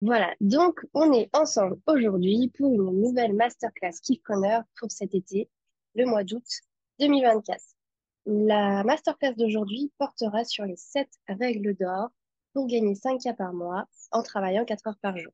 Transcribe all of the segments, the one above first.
Voilà, donc on est ensemble aujourd'hui pour une nouvelle masterclass Kifpreneur pour cet été, le mois d'août 2024. La masterclass d'aujourd'hui portera sur les 7 règles d'or pour gagner 5K par mois en travaillant 4 heures par jour.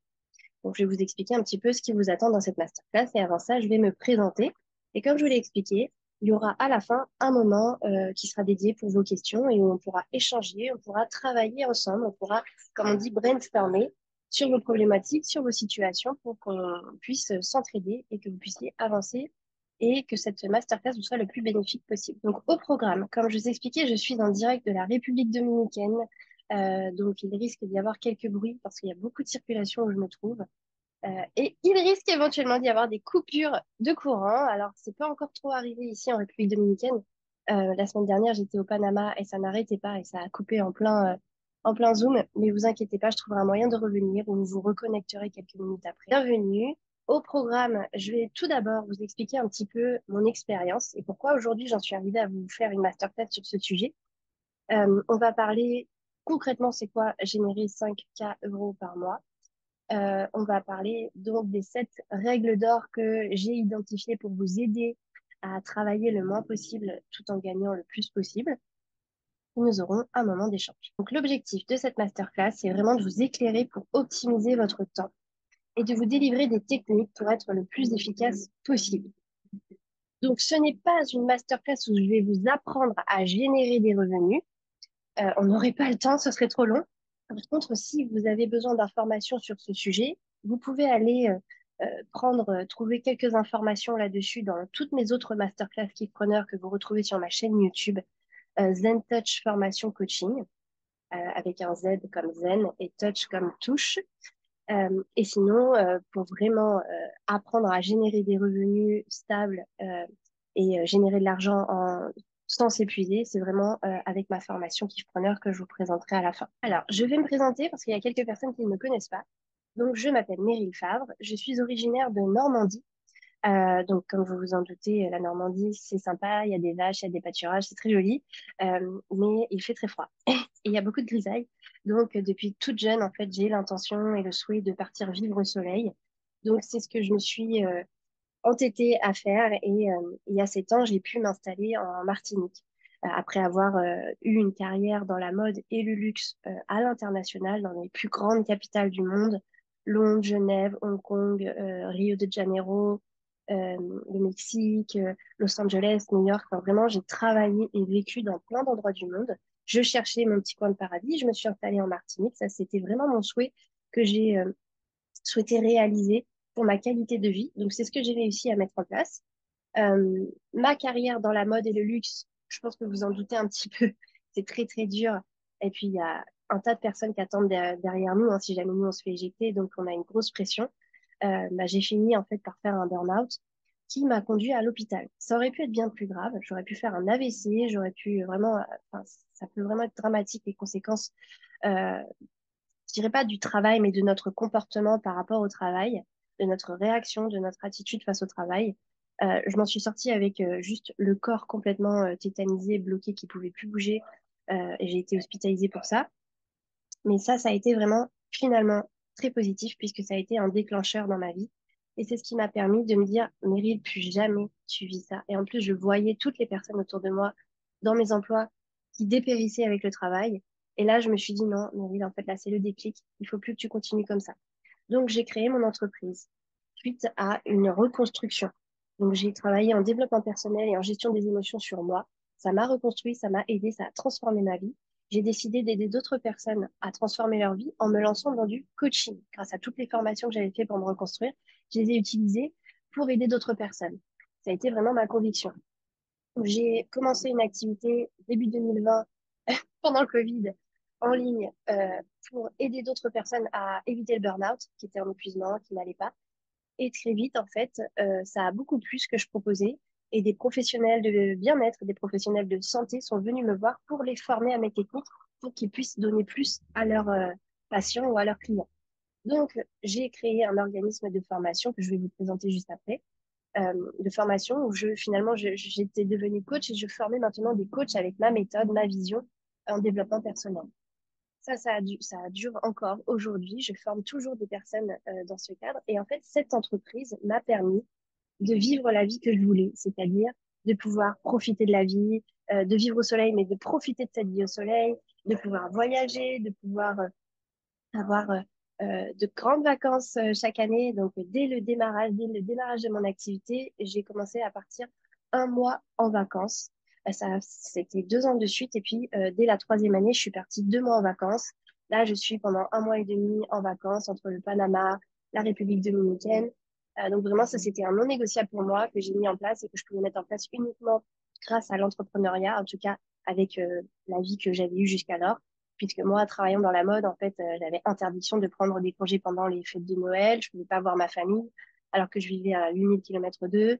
Donc je vais vous expliquer un petit peu ce qui vous attend dans cette masterclass et avant ça, je vais me présenter. Et comme je vous l'ai expliqué, il y aura à la fin un moment qui sera dédié pour vos questions et où on pourra échanger, on pourra travailler ensemble, on pourra, comme on dit, brainstormer sur vos problématiques, sur vos situations pour qu'on puisse s'entraider et que vous puissiez avancer et que cette masterclass vous soit le plus bénéfique possible. Donc au programme, comme je vous expliquais, je suis en direct de la République dominicaine, donc il risque d'y avoir quelques bruits parce qu'il y a beaucoup de circulation où je me trouve. Et il risque éventuellement d'y avoir des coupures de courant. Alors, c'est pas encore trop arrivé ici en République dominicaine. La semaine dernière, j'étais au Panama et ça n'arrêtait pas et ça a coupé en plein Zoom. Mais vous inquiétez pas, je trouverai un moyen de revenir ou vous reconnecterez quelques minutes après. Bienvenue. Au programme, je vais tout d'abord vous expliquer un petit peu mon expérience et pourquoi aujourd'hui j'en suis arrivée à vous faire une masterclass sur ce sujet. On va parler concrètement, c'est quoi générer 5K € par mois. On va parler donc des 7 règles d'or que j'ai identifiées pour vous aider à travailler le moins possible tout en gagnant le plus possible. Nous aurons un moment d'échange. Donc l'objectif de cette masterclass, c'est vraiment de vous éclairer pour optimiser votre temps et de vous délivrer des techniques pour être le plus efficace possible. Donc ce n'est pas une masterclass où je vais vous apprendre à générer des revenus. On n'aurait pas le temps, ce serait trop long. Par contre, si vous avez besoin d'informations sur ce sujet, vous pouvez aller trouver quelques informations là-dessus dans toutes mes autres masterclass Kidpreneur que vous retrouvez sur ma chaîne YouTube, Zen Touch Formation Coaching, avec un Z comme Zen et Touch comme touche. Et sinon, pour vraiment apprendre à générer des revenus stables et générer de l'argent sans s'épuiser, c'est vraiment avec ma formation Kiffpreneur que je vous présenterai à la fin. Alors, je vais me présenter parce qu'il y a quelques personnes qui ne me connaissent pas. Donc, je m'appelle Meryl Favre, je suis originaire de Normandie. Donc, comme vous vous en doutez, la Normandie, c'est sympa, il y a des vaches, il y a des pâturages, c'est très joli, mais il fait très froid et il y a beaucoup de grisailles. Donc, depuis toute jeune, en fait, j'ai l'intention et le souhait de partir vivre au soleil. Donc, c'est ce que je me suis entêtée à faire et il y a 7 ans, j'ai pu m'installer en Martinique. Après avoir eu une carrière dans la mode et le luxe à l'international, dans les plus grandes capitales du monde, Londres, Genève, Hong Kong, Rio de Janeiro, le Mexique, Los Angeles, New York. Enfin, vraiment, j'ai travaillé et vécu dans plein d'endroits du monde. Je cherchais mon petit coin de paradis. Je me suis installée en Martinique. Ça, c'était vraiment mon souhait que j'ai souhaité réaliser pour ma qualité de vie. Donc, c'est ce que j'ai réussi à mettre en place. Ma carrière dans la mode et le luxe, je pense que vous en doutez un petit peu, c'est très, très dur. Et puis, il y a un tas de personnes qui attendent derrière nous, hein, si jamais nous, on se fait éjecter. Donc, on a une grosse pression. J'ai fini en fait par faire un burn-out qui m'a conduit à l'hôpital. Ça aurait pu être bien plus grave. J'aurais pu faire un AVC, j'aurais pu vraiment, enfin, ça peut vraiment être dramatique les conséquences. Je dirais pas du travail, mais de notre comportement par rapport au travail, de notre réaction, de notre attitude face au travail. Je m'en suis sortie avec juste le corps complètement tétanisé, bloqué, qui pouvait plus bouger, et j'ai été hospitalisée pour ça. Mais ça a été vraiment finalement très positif puisque ça a été un déclencheur dans ma vie. Et c'est ce qui m'a permis de me dire, Meryl, plus jamais tu vis ça. Et en plus, je voyais toutes les personnes autour de moi dans mes emplois qui dépérissaient avec le travail. Et là, je me suis dit, non, Meryl, en fait, là, c'est le déclic. Il faut plus que tu continues comme ça. Donc, j'ai créé mon entreprise suite à une reconstruction. Donc, j'ai travaillé en développement personnel et en gestion des émotions sur moi. Ça m'a reconstruit, ça m'a aidé, ça a transformé ma vie. J'ai décidé d'aider d'autres personnes à transformer leur vie en me lançant dans du coaching. Grâce à toutes les formations que j'avais faites pour me reconstruire, je les ai utilisées pour aider d'autres personnes. Ça a été vraiment ma conviction. J'ai commencé une activité début 2020 pendant le Covid en ligne pour aider d'autres personnes à éviter le burn-out, qui était en épuisement, qui n'allait pas. Et très vite, en fait, ça a beaucoup plu ce que je proposais. Et des professionnels de bien-être, des professionnels de santé sont venus me voir pour les former à mes techniques pour qu'ils puissent donner plus à leurs patients ou à leurs clients. Donc, j'ai créé un organisme de formation que je vais vous présenter juste après, de formation où j'étais devenue coach et je formais maintenant des coachs avec ma méthode, ma vision en développement personnel. Ça dure encore aujourd'hui. Je forme toujours des personnes dans ce cadre. Et en fait, cette entreprise m'a permis de vivre la vie que je voulais, c'est-à-dire de pouvoir profiter de la vie, de vivre au soleil, mais de profiter de cette vie au soleil, de pouvoir voyager, de pouvoir avoir de grandes vacances chaque année. Donc, dès le démarrage de mon activité, j'ai commencé à partir un mois en vacances. C'était 2 ans de suite. Et puis, dès la troisième année, je suis partie 2 mois en vacances. Là, je suis pendant un mois et demi en vacances entre le Panama, la République dominicaine. Donc, vraiment, ça, c'était un non négociable pour moi que j'ai mis en place et que je pouvais mettre en place uniquement grâce à l'entrepreneuriat, en tout cas avec la vie que j'avais eue jusqu'alors puisque moi, travaillant dans la mode, en fait, j'avais interdiction de prendre des congés pendant les fêtes de Noël. Je pouvais pas voir ma famille, alors que je vivais à 8 000 kilomètres d'eux.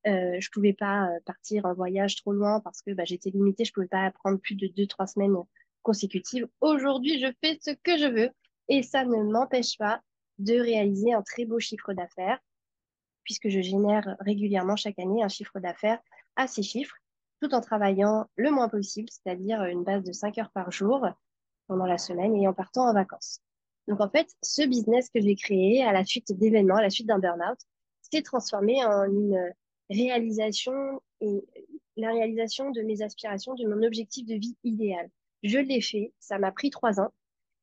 Je pouvais pas partir en voyage trop loin parce que bah, j'étais limitée. Je pouvais pas prendre plus de 2, 3 semaines consécutives. Aujourd'hui, je fais ce que je veux et ça ne m'empêche pas de réaliser un très beau chiffre d'affaires puisque je génère régulièrement chaque année un chiffre d'affaires à 6 chiffres tout en travaillant le moins possible, c'est-à-dire une base de 5 heures par jour pendant la semaine et en partant en vacances. Donc en fait, ce business que j'ai créé à la suite d'événements, à la suite d'un burn-out, s'est transformé en une réalisation et la réalisation de mes aspirations, de mon objectif de vie idéal. Je l'ai fait, ça m'a pris 3 ans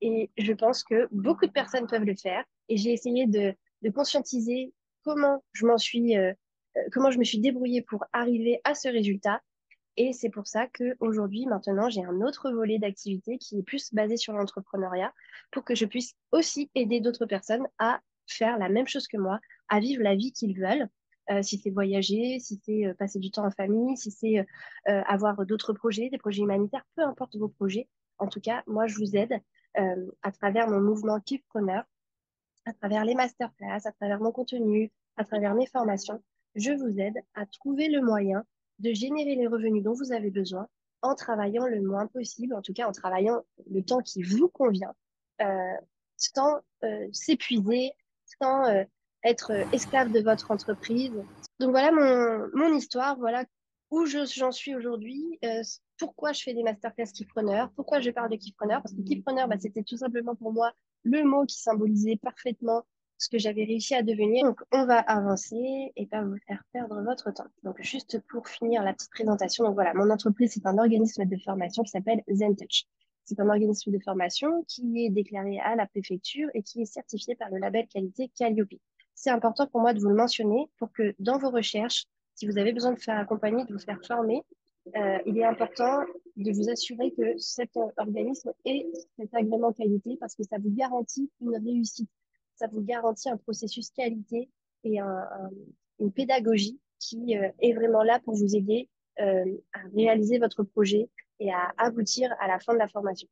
et je pense que beaucoup de personnes peuvent le faire et j'ai essayé de conscientiser comment comment je me suis débrouillée pour arriver à ce résultat et c'est pour ça qu'aujourd'hui, maintenant, j'ai un autre volet d'activité qui est plus basé sur l'entrepreneuriat pour que je puisse aussi aider d'autres personnes à faire la même chose que moi, à vivre la vie qu'ils veulent. Si c'est voyager, si c'est passer du temps en famille, si c'est avoir d'autres projets, des projets humanitaires, peu importe vos projets. En tout cas, moi, je vous aide à travers mon mouvement Kifpreneur, à travers les masterclass, à travers mon contenu, à travers mes formations, je vous aide à trouver le moyen de générer les revenus dont vous avez besoin en travaillant le moins possible, en tout cas en travaillant le temps qui vous convient, euh, sans s'épuiser, sans être esclave de votre entreprise. Donc voilà mon histoire, voilà j'en suis aujourd'hui, pourquoi je fais des masterclass Keypreneur, pourquoi je parle de Keypreneur, parce que Keypreneur, bah, c'était tout simplement pour moi le mot qui symbolisait parfaitement ce que j'avais réussi à devenir. Donc, on va avancer et pas vous faire perdre votre temps. Donc, juste pour finir la petite présentation, donc voilà, mon entreprise, c'est un organisme de formation qui s'appelle ZenTouch. C'est un organisme de formation qui est déclaré à la préfecture et qui est certifié par le label qualité Calliope. C'est important pour moi de vous le mentionner pour que dans vos recherches, si vous avez besoin de faire accompagner, de vous faire former, il est important de vous assurer que cet organisme ait cet agrément qualité parce que ça vous garantit une réussite. Ça vous garantit un processus qualité et une pédagogie qui est vraiment là pour vous aider à réaliser votre projet et à aboutir à la fin de la formation.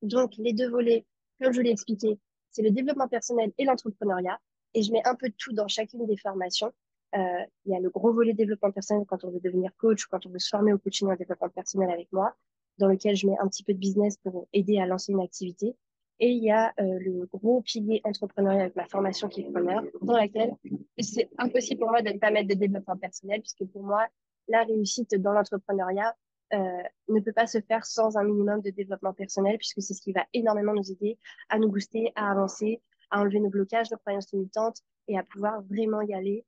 Donc, les deux volets, comme je vous l'ai expliqué, c'est le développement personnel et l'entrepreneuriat. Et je mets un peu de tout dans chacune des formations. Il y a le gros volet développement personnel quand on veut devenir coach, quand on veut se former au coaching et au développement personnel avec moi, dans lequel je mets un petit peu de business pour aider à lancer une activité. Et il y a le gros pilier entrepreneurial avec ma formation qui est preneur, dans laquelle c'est impossible pour moi de ne pas mettre de développement personnel, puisque pour moi, la réussite dans l'entrepreneuriat, ne peut pas se faire sans un minimum de développement personnel, puisque c'est ce qui va énormément nous aider à nous booster, à avancer, à enlever nos blocages, nos croyances limitantes et à pouvoir vraiment y aller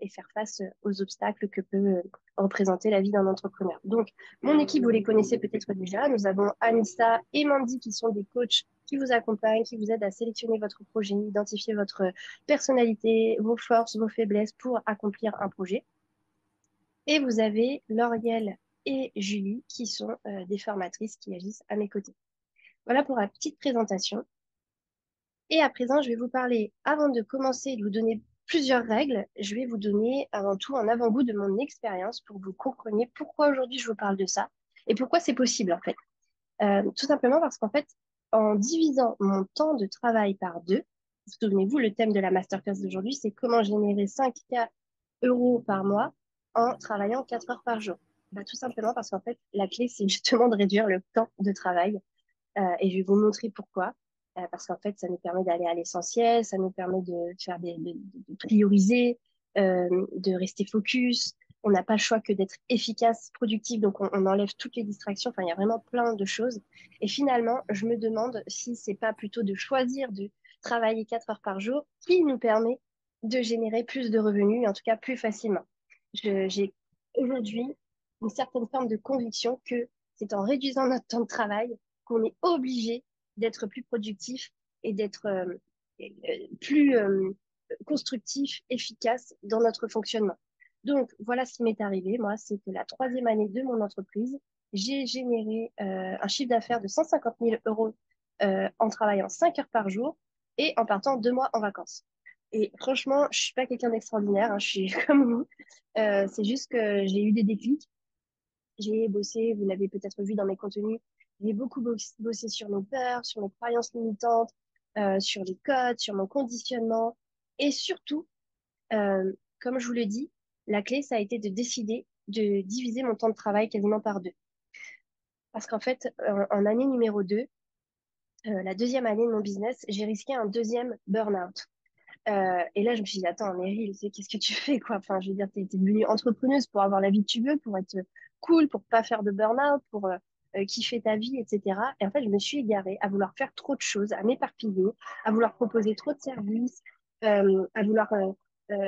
et faire face aux obstacles que peut représenter la vie d'un entrepreneur. Donc, mon équipe, vous les connaissez peut-être déjà. Nous avons Anissa et Mandy qui sont des coachs qui vous accompagnent, qui vous aident à sélectionner votre projet, identifier votre personnalité, vos forces, vos faiblesses pour accomplir un projet. Et vous avez Lauriel et Julie qui sont des formatrices qui agissent à mes côtés. Voilà pour la petite présentation. Et à présent, je vais vous parler, avant de commencer et de vous donner plusieurs règles, je vais vous donner avant tout un avant-goût de mon expérience pour que vous compreniez pourquoi aujourd'hui je vous parle de ça et pourquoi c'est possible en fait. Tout simplement parce qu'en fait, en divisant mon temps de travail par deux, souvenez-vous, le thème de la masterclass d'aujourd'hui, c'est comment générer 5K € par mois en travaillant 4 heures par jour. Bah, tout simplement parce qu'en fait, la clé, c'est justement de réduire le temps de travail. Et je vais vous montrer pourquoi. Parce qu'en fait, ça nous permet d'aller à l'essentiel, ça nous permet de faire de prioriser, de rester focus, On n'a pas le choix que d'être efficace, productif, donc on enlève toutes les distractions. Enfin, il y a vraiment plein de choses. Et finalement, je me demande si c'est pas plutôt de choisir de travailler 4 heures par jour qui nous permet de générer plus de revenus, et en tout cas plus facilement. J'ai aujourd'hui une certaine forme de conviction que c'est en réduisant notre temps de travail qu'on est obligé d'être plus productif et d'être plus constructif, efficace dans notre fonctionnement. Donc, voilà ce qui m'est arrivé. Moi, c'est que la troisième année de mon entreprise, j'ai généré un chiffre d'affaires de 150 000 euros en travaillant 5 heures par jour et en partant 2 mois en vacances. Et franchement, je suis pas quelqu'un d'extraordinaire, hein, je suis comme vous. C'est juste que j'ai eu des déclics. J'ai bossé, vous l'avez peut-être vu dans mes contenus, j'ai beaucoup bossé sur nos peurs, sur nos croyances limitantes, sur les codes, sur mon conditionnement. Et surtout, euh, comme je vous le dis, la clé, ça a été de décider de diviser mon temps de travail quasiment par deux. Parce qu'en fait, en année numéro 2, la deuxième année de mon business, j'ai risqué un deuxième burn-out. Et là, je me suis dit, attends, Meryl, qu'est-ce que tu fais, quoi? Enfin, je veux dire, t'es devenue entrepreneuse pour avoir la vie que tu veux, pour être cool, pour pas faire de burn-out, pour kiffer ta vie, etc. Et en fait, je me suis égarée à vouloir faire trop de choses, à m'éparpiller, à vouloir proposer trop de services, à vouloir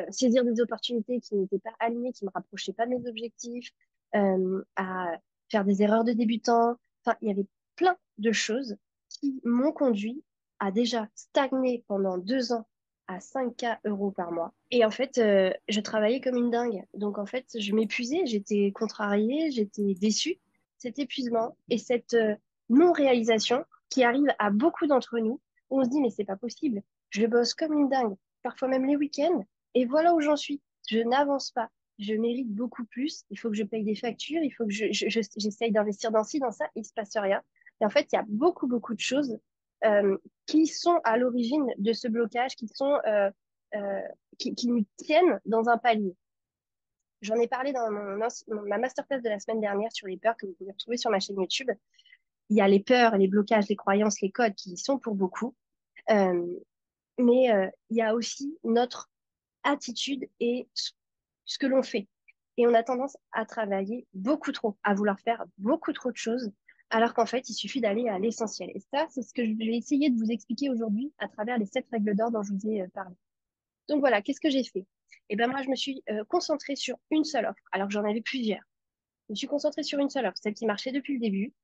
saisir des opportunités qui n'étaient pas alignées, qui me rapprochaient pas de mes objectifs, à faire des erreurs de débutant. Enfin, il y avait plein de choses qui m'ont conduit à déjà stagner pendant 2 ans à 5K € par mois. Et en fait, je travaillais comme une dingue. Donc en fait, je m'épuisais, j'étais contrariée, j'étais déçue. Cet épuisement et cette non-réalisation qui arrive à beaucoup d'entre nous, où on se dit, mais c'est pas possible. Je bosse comme une dingue, parfois même les week-ends, et voilà où j'en suis. Je n'avance pas. Je mérite beaucoup plus. Il faut que je paye des factures, il faut que j'essaye d'investir dans ci, dans ça, il se passe rien. Et en fait, il y a beaucoup, beaucoup de choses qui sont à l'origine de ce blocage, euh, qui nous tiennent dans un palier. J'en ai parlé dans ma masterclass de la semaine dernière sur les peurs que vous pouvez retrouver sur ma chaîne YouTube. Il y a les peurs, les blocages, les croyances, les codes qui y sont pour beaucoup. Euh, mais il y a aussi notre attitude et ce que l'on fait. Et on a tendance à travailler beaucoup trop, à vouloir faire beaucoup trop de choses, alors qu'en fait, il suffit d'aller à l'essentiel. Et ça, c'est ce que je vais essayer de vous expliquer aujourd'hui à travers les 7 règles d'or dont je vous ai parlé. Donc voilà, qu'est-ce que j'ai fait? Eh bien, moi, je me suis concentrée sur une seule offre, alors que j'en avais plusieurs. Je me suis concentrée sur une seule offre, celle qui marchait depuis le début,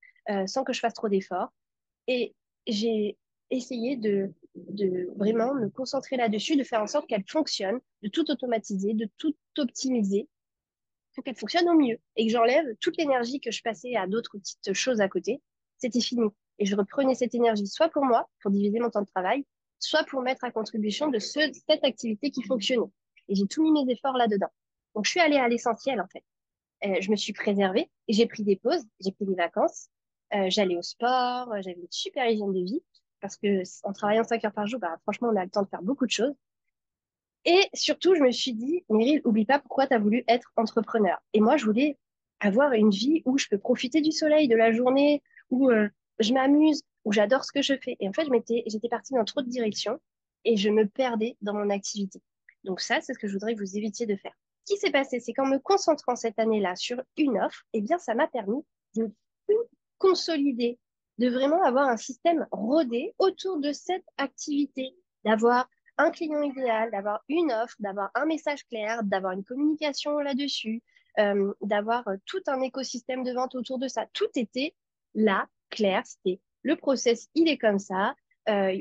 sans que je fasse trop d'efforts. Et j'ai essayé de vraiment me concentrer là-dessus, de faire en sorte qu'elle fonctionne, de tout automatiser, de tout optimiser pour qu'elle fonctionne au mieux et que j'enlève toute l'énergie que je passais à d'autres petites choses à côté. C'était fini. Et je reprenais cette énergie soit pour moi, pour diviser mon temps de travail, soit pour mettre à contribution de cette activité qui fonctionnait. Et j'ai tout mis mes efforts là-dedans. Donc, je suis allée à l'essentiel, en fait. Je me suis préservée et j'ai pris des pauses, j'ai pris des vacances. J'allais au sport, j'avais une super hygiène de vie parce que en travaillant 5 heures par jour, bah, franchement, on a le temps de faire beaucoup de choses. Et surtout, je me suis dit, Meryl, oublie pas pourquoi tu as voulu être entrepreneur. Et moi, je voulais avoir une vie où je peux profiter du soleil, de la journée, où je m'amuse, où j'adore ce que je fais. Et en fait, j'étais partie dans trop de directions et je me perdais dans mon activité. Donc ça, c'est ce que je voudrais que vous évitiez de faire. Ce qui s'est passé, c'est qu'en me concentrant cette année-là sur une offre, eh bien, ça m'a permis de tout consolider, de vraiment avoir un système rodé autour de cette activité, d'avoir un client idéal, d'avoir une offre, d'avoir un message clair, d'avoir une communication là-dessus, d'avoir tout un écosystème de vente autour de ça. Tout était là, clair, c'était le process, il est comme ça. J'ai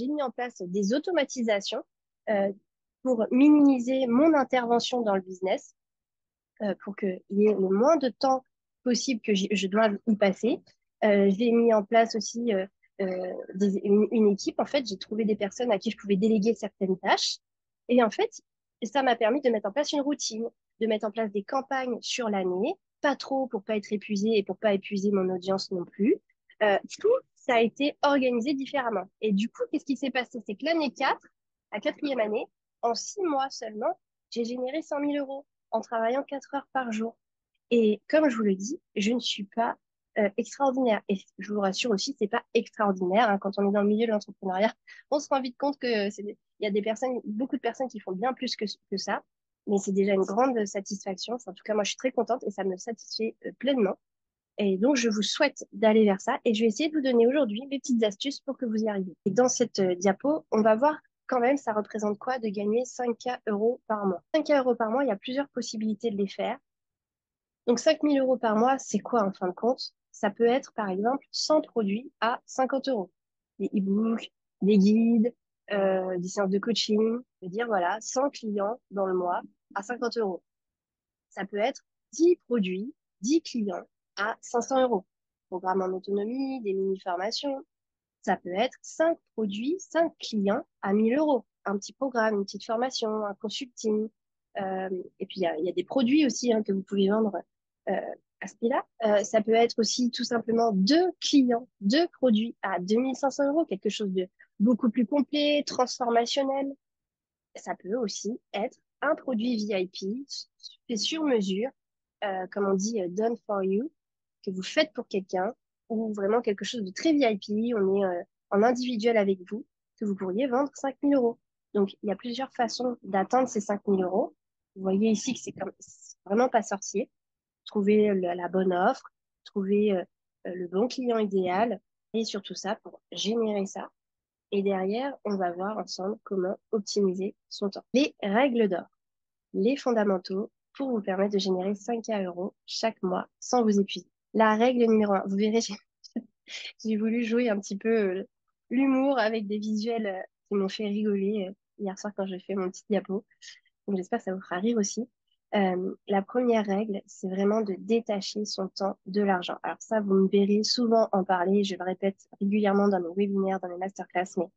mis en place des automatisations euh, pour minimiser mon intervention dans le business, pour qu'il y ait le moins de temps possible que je dois y passer. J'ai mis en place aussi une équipe. En fait, j'ai trouvé des personnes à qui je pouvais déléguer certaines tâches. Et en fait, ça m'a permis de mettre en place une routine, de mettre en place des campagnes sur l'année, pas trop pour pas être épuisé et pour pas épuiser mon audience non plus. Tout ça a été organisé différemment. Et du coup, qu'est-ce qui s'est passé? C'est que l'année 4, la quatrième année, en 6 mois seulement, j'ai généré 100 000 € en travaillant 4 heures par jour. Et comme je vous le dis, je ne suis pas extraordinaire. Et je vous rassure aussi, c'est pas extraordinaire, hein. Quand on est dans le milieu de l'entrepreneuriat, on se rend vite compte que il y a beaucoup de personnes qui font bien plus que ça. mais c'est déjà une grande satisfaction. Enfin, en tout cas, moi, je suis très contente et ça me satisfait pleinement. Et donc, je vous souhaite d'aller vers ça et je vais essayer de vous donner aujourd'hui mes petites astuces pour que vous y arriviez. Et dans cette diapo, on va voir quand même, ça représente quoi de gagner 5K € par mois. 5K € par mois, il y a plusieurs possibilités de les faire. Donc, 5 000 € par mois, c'est quoi en fin de compte? Ça peut être, par exemple, 100 produits à 50 €. Des e-books, des guides, des séances de coaching. Je veux dire, voilà, 100 clients dans le mois à 50 €. Ça peut être 10 produits, 10 clients à 500 €. Programme en autonomie, des mini-formations. Ça peut être 5 produits, 5 clients à 1 000 €. Un petit programme, une petite formation, un consulting. Euh, et puis, il y a des produits aussi hein, que vous pouvez vendre euh, à ce prix-là. Ça peut être aussi tout simplement 2 clients, 2 produits à 2 500 €, quelque chose de beaucoup plus complet, transformationnel. Ça peut aussi être un produit VIP fait sur mesure, comme on dit, done for you, que vous faites pour quelqu'un, ou vraiment quelque chose de très VIP, on est en individuel avec vous, que vous pourriez vendre 5 000 €. Donc, il y a plusieurs façons d'atteindre ces 5 000 €. Vous voyez ici que c'est vraiment pas sorcier. Trouver la bonne offre, trouver le bon client idéal, et surtout ça pour générer ça. Et derrière, on va voir ensemble comment optimiser son temps. Les règles d'or, les fondamentaux pour vous permettre de générer 5K € chaque mois sans vous épuiser. La règle numéro 1, vous verrez, j'ai voulu jouer un petit peu l'humour avec des visuels qui m'ont fait rigoler hier soir quand j'ai fait mon petit diapo. Donc j'espère que ça vous fera rire aussi. La première règle, c'est vraiment de détacher son temps de l'argent. Alors ça, vous me verrez souvent en parler, je le répète régulièrement dans mes webinaires, dans mes masterclass, mais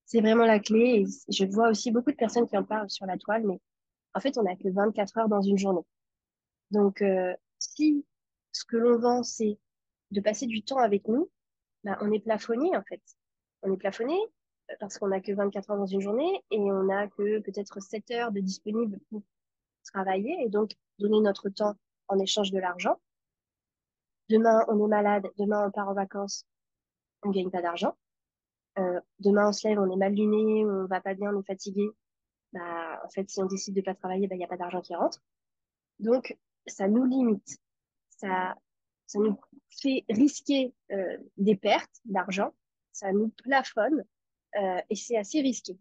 c'est vraiment la clé. Et je vois aussi beaucoup de personnes qui en parlent sur la toile, mais en fait, on n'a que 24 heures dans une journée. Donc, si ce que l'on vend, c'est de passer du temps avec nous, bah, on est plafonné, en fait. On est plafonné parce qu'on n'a que 24 heures dans une journée et on n'a que peut-être 7 heures de disponible pour travailler et donc donner notre temps en échange de l'argent. Demain, on est malade, demain, on part en vacances, on ne gagne pas d'argent. Demain, on se lève, on est mal luné, on va pas bien, on est fatigué. Bah, en fait, si on décide de pas travailler, bah, il n'y a pas d'argent qui rentre. Donc, ça nous limite. Ça, ça nous fait risquer des pertes d'argent. Ça nous plafonne et c'est assez risqué.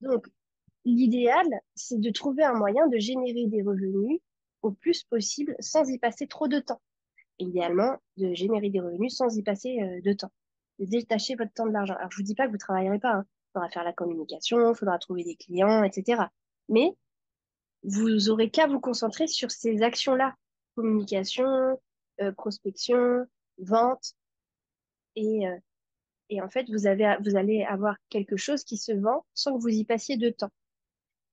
Donc, l'idéal, c'est de trouver un moyen de générer des revenus au plus possible sans y passer trop de temps. Et idéalement, de générer des revenus sans y passer de temps. De détacher votre temps de l'argent. Alors, je vous dis pas que vous travaillerez pas. Hein. Il faudra faire la communication, il faudra trouver des clients, etc. Mais vous aurez qu'à vous concentrer sur ces actions-là. Communication, prospection, vente. Et, euh, et en fait, vous allez avoir quelque chose qui se vend sans que vous y passiez de temps.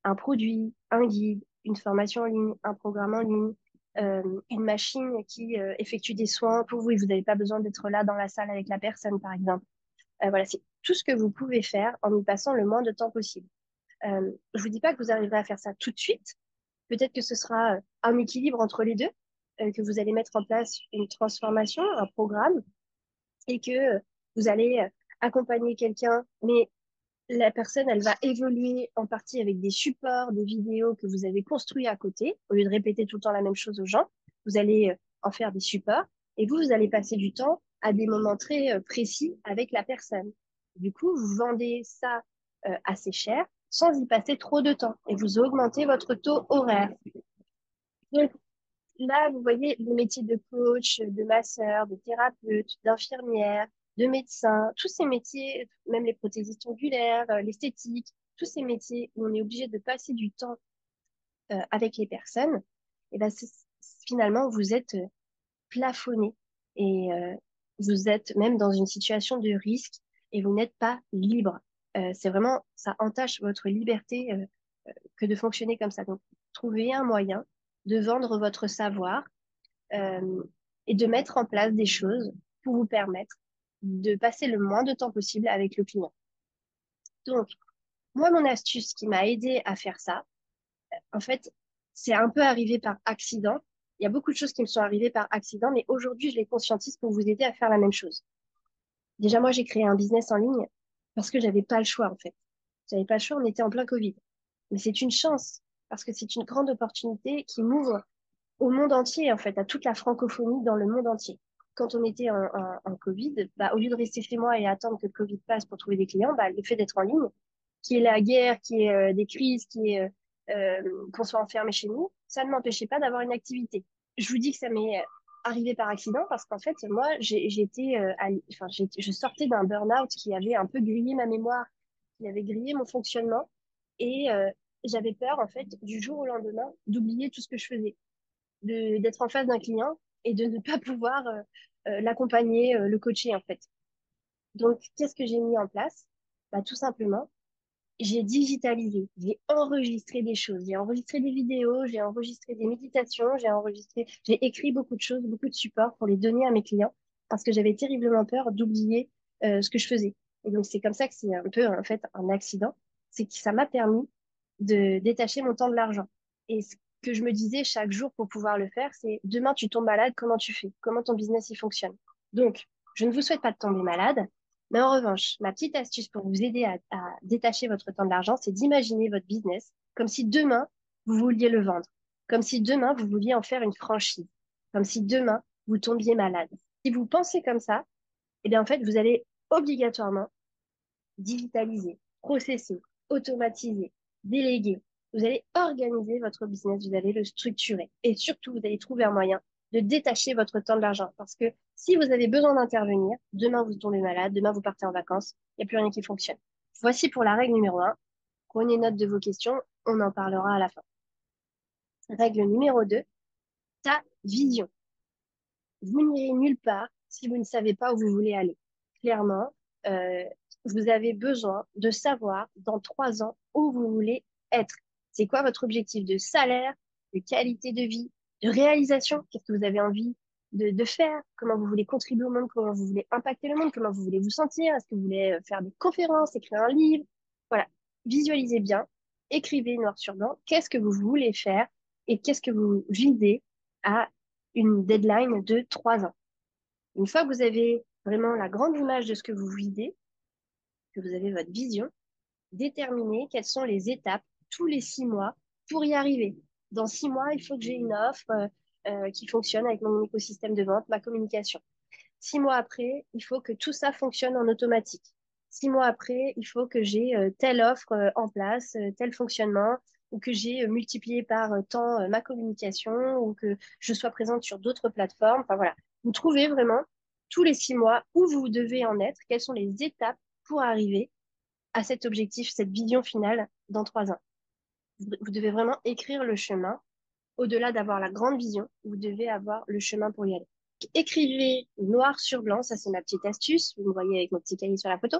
Un produit, un guide, une formation en ligne, un programme en ligne, une machine qui effectue des soins pour vous et vous n'avez pas besoin d'être là dans la salle avec la personne, par exemple. Voilà, c'est tout ce que vous pouvez faire en y passant le moins de temps possible. Je vous dis pas que vous arriverez à faire ça tout de suite. Peut-être que ce sera un équilibre entre les deux, que vous allez mettre en place une transformation, un programme, et que vous allez accompagner quelqu'un, mais la personne, elle va évoluer en partie avec des supports, des vidéos que vous avez construits à côté. Au lieu de répéter tout le temps la même chose aux gens, vous allez en faire des supports et vous allez passer du temps à des moments très précis avec la personne. Du coup, vous vendez ça assez cher sans y passer trop de temps et vous augmentez votre taux horaire. Donc là, vous voyez les métiers de coach, de masseur, de thérapeute, d'infirmière, de médecin, tous ces métiers, même les prothésistes ongulaires, l'esthétique, tous ces métiers où on est obligé de passer du temps avec les personnes, et ben finalement, vous êtes plafonné et vous êtes même dans une situation de risque et vous n'êtes pas libre. C'est vraiment, ça entache votre liberté que de fonctionner comme ça. Donc, trouvez un moyen de vendre votre savoir euh, et de mettre en place des choses pour vous permettre de passer le moins de temps possible avec le client. Donc, moi, mon astuce qui m'a aidé à faire ça, en fait, c'est un peu arrivé par accident. Il y a beaucoup de choses qui me sont arrivées par accident, mais aujourd'hui, je les conscientise pour vous aider à faire la même chose. Déjà, moi, j'ai créé un business en ligne parce que j'avais pas le choix, en fait. J'avais pas le choix, on était en plein Covid. Mais c'est une chance. parce que c'est une grande opportunité qui m'ouvre au monde entier, en fait, à toute la francophonie dans le monde entier. Quand on était en Covid, bah, au lieu de rester chez moi et attendre que le Covid passe pour trouver des clients, bah, le fait d'être en ligne, qui est la guerre, qui est des crises, qui est qu'on soit enfermé chez nous, ça ne m'empêchait pas d'avoir une activité. Je vous dis que ça m'est arrivé par accident parce qu'en fait, moi, j'étais, enfin, je sortais d'un burn-out qui avait un peu grillé ma mémoire, qui avait grillé mon fonctionnement et j'avais peur, en fait, du jour au lendemain, d'oublier tout ce que je faisais, d'être en face d'un client et de ne pas pouvoir l'accompagner, le coacher, en fait. Donc, qu'est-ce que j'ai mis en place? Bah, tout simplement, j'ai digitalisé, j'ai enregistré des choses, j'ai enregistré des vidéos, j'ai enregistré des méditations, j'ai écrit beaucoup de choses, beaucoup de supports pour les donner à mes clients parce que j'avais terriblement peur d'oublier ce que je faisais. Et donc, c'est comme ça que c'est un peu, en fait, un accident. C'est que ça m'a permis de détacher mon temps de l'argent. Et ce que je me disais chaque jour pour pouvoir le faire, c'est demain, tu tombes malade, comment tu fais? Comment ton business, il fonctionne? Donc, je ne vous souhaite pas de tomber malade. Mais en revanche, ma petite astuce pour vous aider à détacher votre temps de l'argent, c'est d'imaginer votre business comme si demain, vous vouliez le vendre, comme si demain, vous vouliez en faire une franchise, comme si demain, vous tombiez malade. Si vous pensez comme ça, eh bien, en fait, vous allez obligatoirement digitaliser, processer, automatiser, déléguer. Vous allez organiser votre business, vous allez le structurer. Et surtout, vous allez trouver un moyen de détacher votre temps de l'argent. Parce que si vous avez besoin d'intervenir, demain vous tombez malade, demain vous partez en vacances, il n'y a plus rien qui fonctionne. Voici pour la règle numéro un. Prenez note de vos questions, on en parlera à la fin. Règle numéro 2, ta vision. Vous n'irez nulle part si vous ne savez pas où vous voulez aller. Clairement, euh, vous avez besoin de savoir dans 3 ans où vous voulez être. C'est quoi votre objectif de salaire, de qualité de vie, de réalisation? Qu'est-ce que vous avez envie de faire? Comment vous voulez contribuer au monde? Comment vous voulez impacter le monde? Comment vous voulez vous sentir? Est-ce que vous voulez faire des conférences, écrire un livre? Voilà. Visualisez bien, écrivez noir sur blanc. Qu'est-ce que vous voulez faire et qu'est-ce que vous visez à une deadline de 3 ans. Une fois que vous avez vraiment la grande image de ce que vous visez, que vous avez votre vision, déterminez quelles sont les étapes tous les 6 mois pour y arriver. Dans 6 mois, il faut que j'ai une offre qui fonctionne avec mon écosystème de vente, ma communication. 6 mois après, il faut que tout ça fonctionne en automatique. 6 mois après, il faut que j'ai telle offre en place, tel fonctionnement, ou que j'ai multiplié par tant ma communication, ou que je sois présente sur d'autres plateformes. Enfin voilà, vous trouvez vraiment tous les 6 mois où vous devez en être, quelles sont les étapes pour arriver à cet objectif, cette vision finale dans 3 ans. Vous devez vraiment écrire le chemin. Au-delà d'avoir la grande vision, vous devez avoir le chemin pour y aller. Écrivez noir sur blanc, ça c'est ma petite astuce, vous me voyez avec mon petit cahier sur la photo.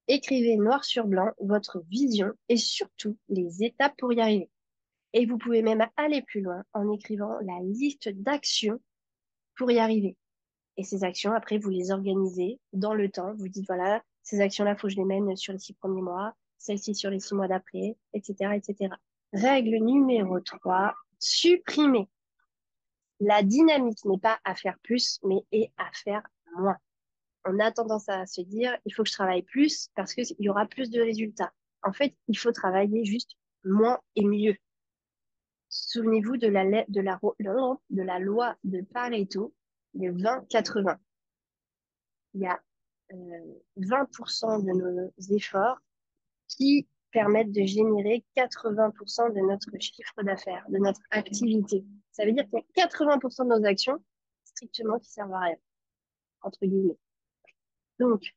Écrivez noir sur blanc votre vision et surtout les étapes pour y arriver. Et vous pouvez même aller plus loin en écrivant la liste d'actions pour y arriver. Et ces actions, après, vous les organisez dans le temps. Vous dites, voilà, ces actions-là, il faut que je les mène sur les 6 premiers mois, celles-ci sur les 6 mois d'après, etc., etc. Règle numéro 3, supprimer. La dynamique n'est pas à faire plus, mais est à faire moins. On a tendance à se dire, il faut que je travaille plus parce qu'il y aura plus de résultats. En fait, il faut travailler juste moins et mieux. Souvenez-vous de la loi de Pareto, de 20-80. Il y a 20% de nos efforts qui permettent de générer 80% de notre chiffre d'affaires, de notre activité. Ça veut dire qu'il y a 80% de nos actions strictement qui servent à rien, entre guillemets. Donc,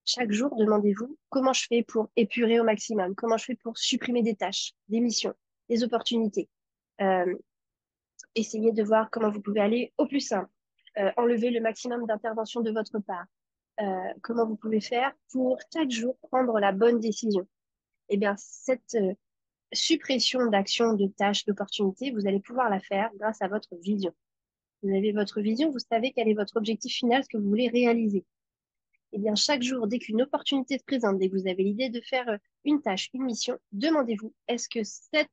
chaque jour, demandez-vous comment je fais pour épurer au maximum, comment je fais pour supprimer des tâches, des missions, des opportunités. Euh, Essayez de voir comment vous pouvez aller au plus simple, enlever le maximum d'intervention de votre part, comment vous pouvez faire pour chaque jour prendre la bonne décision. Eh bien, cette suppression d'actions, de tâches, d'opportunités, vous allez pouvoir la faire grâce à votre vision. Vous avez votre vision, vous savez quel est votre objectif final, ce que vous voulez réaliser. Eh bien, chaque jour, dès qu'une opportunité se présente, dès que vous avez l'idée de faire une tâche, une mission, demandez-vous, est-ce que cette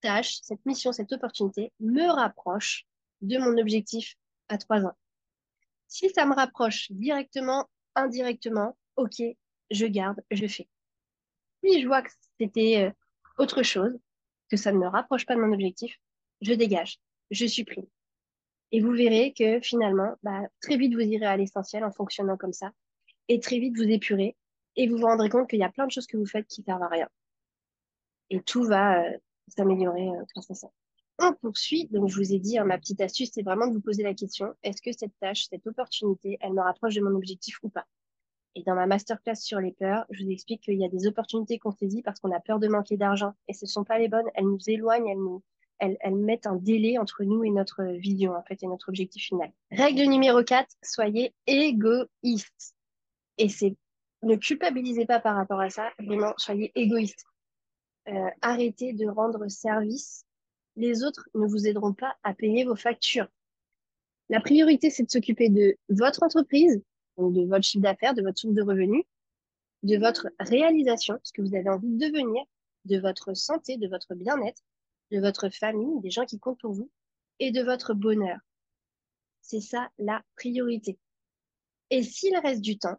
tâche, cette mission, cette opportunité me rapproche de mon objectif à 3 ans? Si ça me rapproche directement, indirectement, ok, je garde, je fais. Si je vois que c'était autre chose, que ça ne me rapproche pas de mon objectif, je dégage, je supprime. Et vous verrez que finalement, bah, très vite, vous irez à l'essentiel en fonctionnant comme ça. Et très vite, vous épurez. Et vous vous rendrez compte qu'il y a plein de choses que vous faites qui ne servent à rien. Et tout va s'améliorer grâce à ça. On poursuit. Donc, je vous ai dit, hein, ma petite astuce, c'est vraiment de vous poser la question, est-ce que cette tâche, cette opportunité, elle me rapproche de mon objectif ou pas? Et dans ma masterclass sur les peurs, je vous explique qu'il y a des opportunités qu'on saisit parce qu'on a peur de manquer d'argent. Et ce ne sont pas les bonnes. Elles nous éloignent, elles mettent un délai entre nous et notre vision, en fait, et notre objectif final. Règle numéro 4, soyez égoïste. Et c'est, ne culpabilisez pas par rapport à ça. Vraiment, soyez égoïste. Arrêtez de rendre service. Les autres ne vous aideront pas à payer vos factures. La priorité, c'est de s'occuper de votre entreprise, donc de votre chiffre d'affaires, de votre source de revenus, de votre réalisation, ce que vous avez envie de devenir, de votre santé, de votre bien-être, de votre famille, des gens qui comptent pour vous, et de votre bonheur. C'est ça la priorité. Et s'il reste du temps,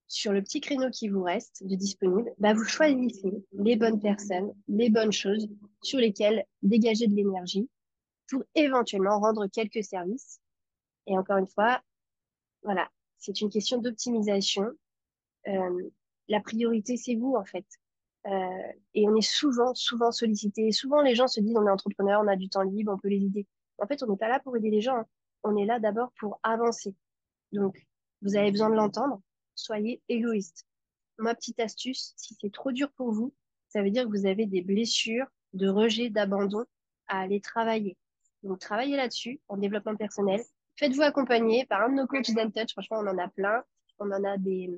sur le petit créneau qui vous reste de disponible, bah vous choisissez les bonnes personnes, les bonnes choses sur lesquelles dégager de l'énergie pour éventuellement rendre quelques services. Et encore une fois, voilà, c'est une question d'optimisation. Euh, la priorité, c'est vous, en fait. Et on est souvent sollicité. Souvent, les gens se disent, on est entrepreneur, on a du temps libre, on peut les aider. En fait, on n'est pas là pour aider les gens, hein. On est là d'abord pour avancer. Donc, vous avez besoin de l'entendre. Soyez égoïste. Ma petite astuce, si c'est trop dur pour vous, ça veut dire que vous avez des blessures de rejet, d'abandon à aller travailler. Donc, travaillez là-dessus en développement personnel. Faites-vous accompagner par un de nos coachs d'Untouch. Franchement, on en a plein. On en a des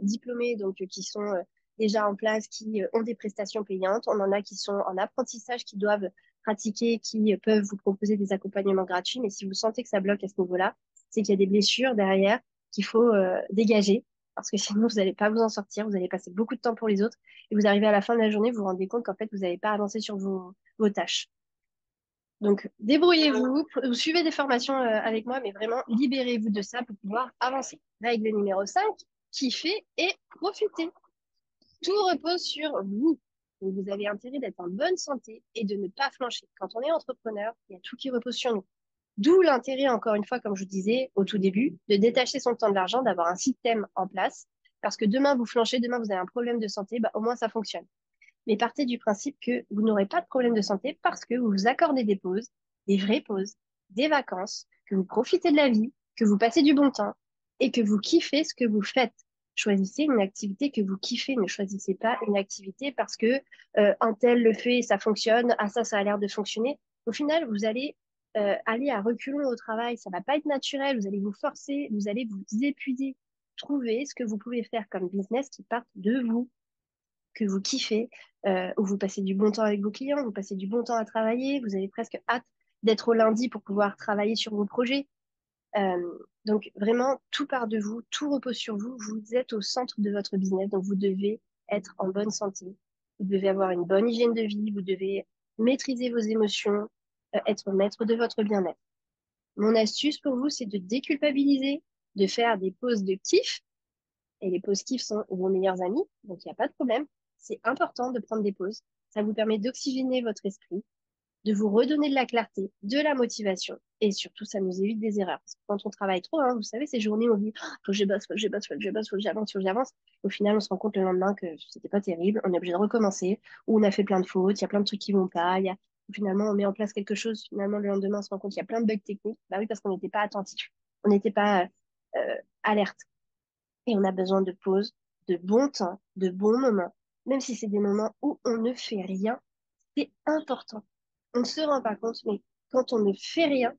diplômés donc qui sont déjà en place, qui ont des prestations payantes. On en a qui sont en apprentissage, qui doivent pratiquer, qui peuvent vous proposer des accompagnements gratuits. Mais si vous sentez que ça bloque à ce niveau-là, c'est qu'il y a des blessures derrière qu'il faut dégager. Parce que sinon, vous n'allez pas vous en sortir. Vous allez passer beaucoup de temps pour les autres. Et vous arrivez à la fin de la journée, vous vous rendez compte qu'en fait, vous n'avez pas avancé sur vos tâches. Donc, débrouillez-vous, vous suivez des formations avec moi, mais vraiment, libérez-vous de ça pour pouvoir avancer. Règle numéro 5, kiffez et profitez. Tout repose sur vous. Donc, vous avez intérêt d'être en bonne santé et de ne pas flancher. Quand on est entrepreneur, il y a tout qui repose sur nous. D'où l'intérêt, encore une fois, comme je vous disais au tout début, de détacher son temps de l'argent, d'avoir un système en place. Parce que demain, vous flanchez, demain, vous avez un problème de santé, bah, au moins, ça fonctionne. Mais partez du principe que vous n'aurez pas de problème de santé parce que vous vous accordez des pauses, des vraies pauses, des vacances, que vous profitez de la vie, que vous passez du bon temps et que vous kiffez ce que vous faites. Choisissez une activité que vous kiffez. Ne choisissez pas une activité parce que un tel le fait et ça fonctionne. Ah ça a l'air de fonctionner. Au final, vous allez aller à reculons au travail. Ça va pas être naturel. Vous allez vous forcer. Vous allez vous épuiser. Trouvez ce que vous pouvez faire comme business qui parte de vous, que vous kiffez, où vous passez du bon temps avec vos clients, vous passez du bon temps à travailler, vous avez presque hâte d'être au lundi pour pouvoir travailler sur vos projets. Donc vraiment, tout part de vous, tout repose sur vous. Vous êtes au centre de votre business, donc vous devez être en bonne santé. Vous devez avoir une bonne hygiène de vie, vous devez maîtriser vos émotions, être maître de votre bien-être. Mon astuce pour vous, c'est de déculpabiliser, de faire des pauses de kiff. Et les pauses kiff sont vos meilleurs amis, donc il n'y a pas de problème. C'est important de prendre des pauses. Ça vous permet d'oxygéner votre esprit, de vous redonner de la clarté, de la motivation. Et surtout, ça nous évite des erreurs. Parce que quand on travaille trop, hein, vous savez, ces journées où on dit, oh, faut que je bosse, faut que je bosse, faut que je bosse, faut que j'avance, faut que j'avance. Au final, on se rend compte le lendemain que c'était pas terrible. On est obligé de recommencer. Ou on a fait plein de fautes. Il y a plein de trucs qui vont pas. Finalement, on met en place quelque chose. Finalement, le lendemain, on se rend compte qu'il y a plein de bugs techniques. Bah oui, parce qu'on n'était pas attentif. On n'était pas alerte. Et on a besoin de pauses, de bon temps, de bons moments. Même si c'est des moments où on ne fait rien, c'est important. On ne se rend pas compte, mais quand on ne fait rien,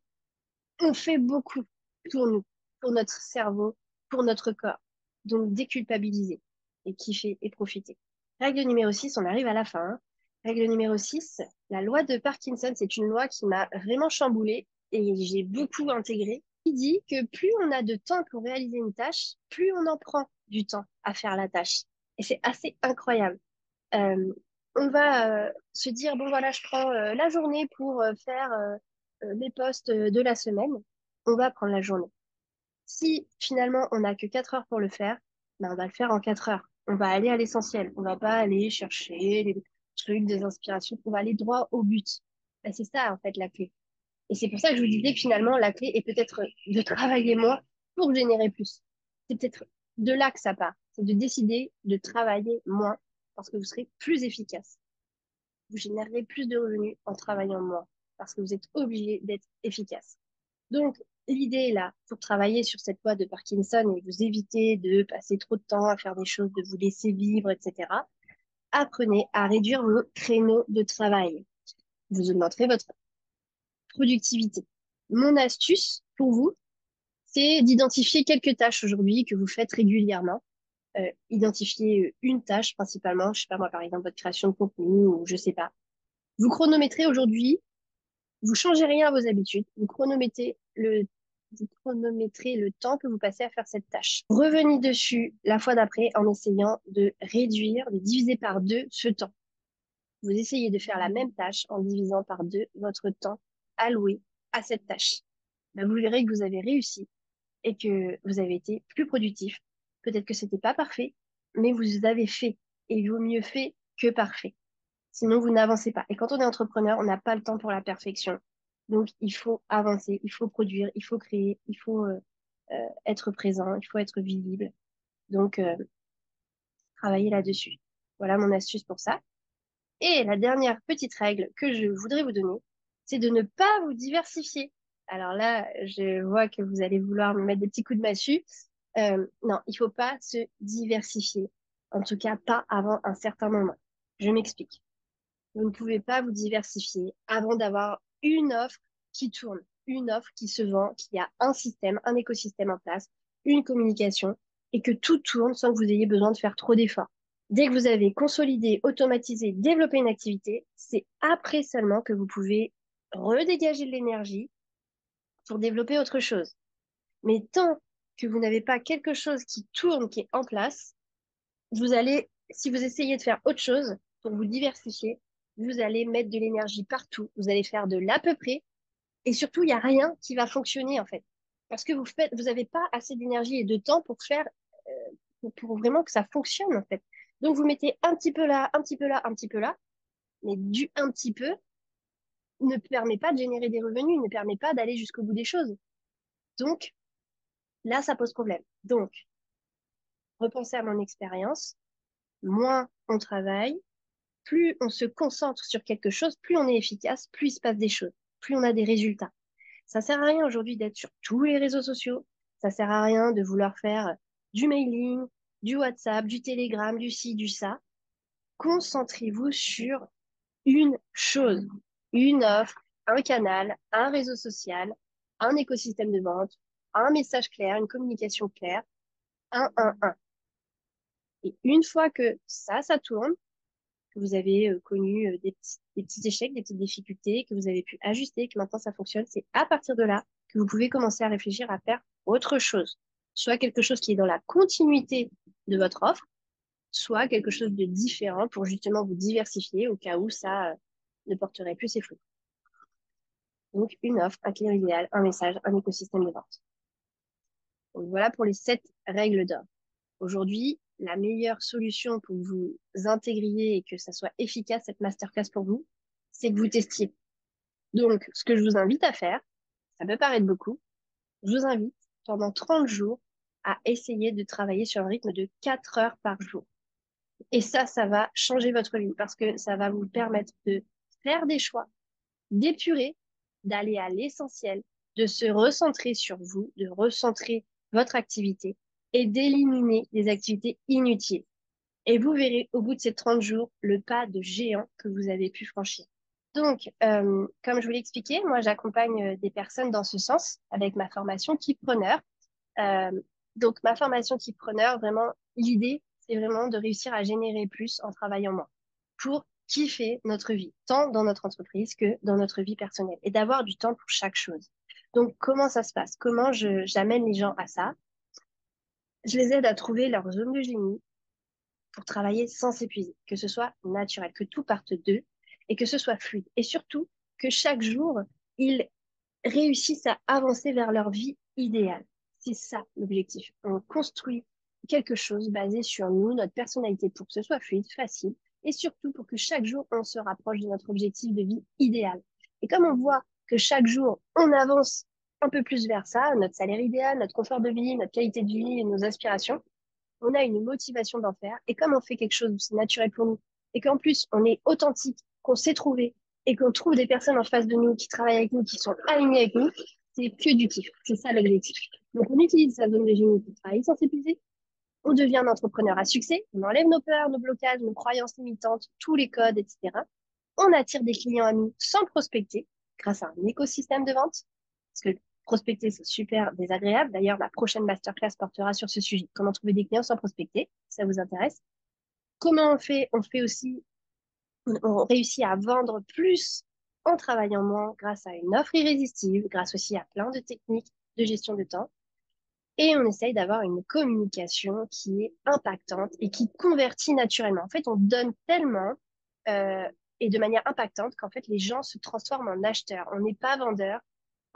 on fait beaucoup pour nous, pour notre cerveau, pour notre corps. Donc déculpabiliser et kiffer et profiter. Règle numéro 6, on arrive à la fin, hein. Règle numéro 6, la loi de Parkinson, c'est une loi qui m'a vraiment chamboulée et j'ai beaucoup intégré. Il dit que plus on a de temps pour réaliser une tâche, plus on en prend du temps à faire la tâche. Et c'est assez incroyable. Euh, on va se dire, bon voilà, je prends la journée pour faire mes postes de la semaine. On va prendre la journée. Si finalement on n'a que 4 heures pour le faire, ben, on va le faire en 4 heures. On va aller à l'essentiel. On va pas aller chercher les trucs, des inspirations pour aller droit au but. Ben, c'est ça, en fait, la clé. Et c'est pour ça que je vous disais que finalement, la clé est peut-être de travailler moins pour générer plus. C'est peut-être de là que ça part. C'est de décider de travailler moins parce que vous serez plus efficace. Vous générerez plus de revenus en travaillant moins parce que vous êtes obligé d'être efficace. Donc, l'idée là, pour travailler sur cette loi de Parkinson et vous éviter de passer trop de temps à faire des choses, de vous laisser vivre, etc., apprenez à réduire vos créneaux de travail. Vous augmenterez votre productivité. Mon astuce pour vous, c'est d'identifier quelques tâches aujourd'hui que vous faites régulièrement. Identifier une tâche principalement, je sais pas moi, par exemple, votre création de contenu ou je sais pas. Vous chronométrez aujourd'hui, vous changez rien à vos habitudes, vous chronométrez le temps que vous passez à faire cette tâche. Revenez dessus la fois d'après en essayant de réduire, de diviser par deux ce temps. Vous essayez de faire la même tâche en divisant par deux votre temps alloué à cette tâche. Ben, vous verrez que vous avez réussi et que vous avez été plus productif. Peut-être que c'était pas parfait, mais vous avez fait. Et il vaut mieux fait que parfait. Sinon, vous n'avancez pas. Et quand on est entrepreneur, on n'a pas le temps pour la perfection. Donc, il faut avancer, il faut produire, il faut créer, il faut être présent, il faut être visible. Donc, travailler là-dessus. Voilà mon astuce pour ça. Et la dernière petite règle que je voudrais vous donner, c'est de ne pas vous diversifier. Alors là, je vois que vous allez vouloir me mettre des petits coups de massue. Non, il faut pas se diversifier. En tout cas, pas avant un certain moment. Je m'explique. Vous ne pouvez pas vous diversifier avant d'avoir une offre qui tourne, une offre qui se vend, qui a un système, un écosystème en place, une communication, et que tout tourne sans que vous ayez besoin de faire trop d'efforts. Dès que vous avez consolidé, automatisé, développé une activité, c'est après seulement que vous pouvez redégager de l'énergie pour développer autre chose. Mais tant que vous n'avez pas quelque chose qui tourne, qui est en place, vous allez, si vous essayez de faire autre chose pour vous diversifier, vous allez mettre de l'énergie partout, vous allez faire de l'à peu près, et surtout, il n'y a rien qui va fonctionner en fait. Parce que vous n'avez pas assez d'énergie et de temps pour faire, pour vraiment que ça fonctionne en fait. Donc vous mettez un petit peu là, un petit peu là, un petit peu là, mais du un petit peu ne permet pas de générer des revenus, ne permet pas d'aller jusqu'au bout des choses. Donc là, ça pose problème. Donc, repensez à mon expérience, moins on travaille, plus on se concentre sur quelque chose, plus on est efficace, plus il se passe des choses, plus on a des résultats. Ça sert à rien aujourd'hui d'être sur tous les réseaux sociaux. Ça sert à rien de vouloir faire du mailing, du WhatsApp, du Telegram, du ci, du ça. Concentrez-vous sur une chose, une offre, un canal, un réseau social, un écosystème de vente, un message clair, une communication claire, un. Et une fois que ça tourne, que vous avez connu des petits échecs, des petites difficultés, que vous avez pu ajuster, que maintenant ça fonctionne, c'est à partir de là que vous pouvez commencer à réfléchir à faire autre chose. Soit quelque chose qui est dans la continuité de votre offre, soit quelque chose de différent pour justement vous diversifier au cas où ça ne porterait plus ses fruits. Donc, une offre, un client idéal, un message, un écosystème de vente. Donc, voilà pour les 7 règles d'or. Aujourd'hui, la meilleure solution pour que vous intégriez et que ça soit efficace, cette masterclass pour vous, c'est que vous testiez. Donc, ce que je vous invite à faire, ça peut paraître beaucoup, je vous invite pendant 30 jours à essayer de travailler sur un rythme de 4 heures par jour. Et ça va changer votre vie parce que ça va vous permettre de faire des choix, d'épurer, d'aller à l'essentiel, de se recentrer sur vous, de recentrer votre activité et d'éliminer les activités inutiles. Et vous verrez au bout de ces 30 jours le pas de géant que vous avez pu franchir. Donc, comme je vous l'ai expliqué, moi j'accompagne des personnes dans ce sens avec ma formation Keypreneur. Euh, donc, ma formation Keypreneur, vraiment, l'idée, c'est vraiment de réussir à générer plus en travaillant moins pour kiffer notre vie, tant dans notre entreprise que dans notre vie personnelle et d'avoir du temps pour chaque chose. Donc, comment ça se passe? Comment j'amène les gens à ça? Je les aide à trouver leur zone de génie pour travailler sans s'épuiser, que ce soit naturel, que tout parte d'eux et que ce soit fluide. Et surtout, que chaque jour, ils réussissent à avancer vers leur vie idéale. C'est ça l'objectif. On construit quelque chose basé sur nous, notre personnalité, pour que ce soit fluide, facile et surtout pour que chaque jour, on se rapproche de notre objectif de vie idéal. Et comme on voit que chaque jour, on avance un peu plus vers ça, notre salaire idéal, notre confort de vie, notre qualité de vie, nos aspirations, on a une motivation d'en faire. Et comme on fait quelque chose où c'est naturel pour nous, et qu'en plus, on est authentique, qu'on sait trouver, et qu'on trouve des personnes en face de nous qui travaillent avec nous, qui sont alignées avec nous, c'est que du kiff. C'est ça l'objectif. Donc, on utilise sa zone de génie pour travailler sans s'épuiser. On devient un entrepreneur à succès. On enlève nos peurs, nos blocages, nos croyances limitantes, tous les codes, etc. On attire des clients à nous sans prospecter grâce à un écosystème de vente. Parce que prospecter, c'est super désagréable. D'ailleurs, la prochaine masterclass portera sur ce sujet. Comment trouver des clients sans prospecter, si ça vous intéresse. Comment on fait? On fait aussi, on réussit à vendre plus en travaillant moins grâce à une offre irrésistible, grâce aussi à plein de techniques de gestion de temps. Et on essaye d'avoir une communication qui est impactante et qui convertit naturellement. En fait, on donne tellement euh, et de manière impactante qu'en fait, les gens se transforment en acheteurs. On n'est pas vendeur,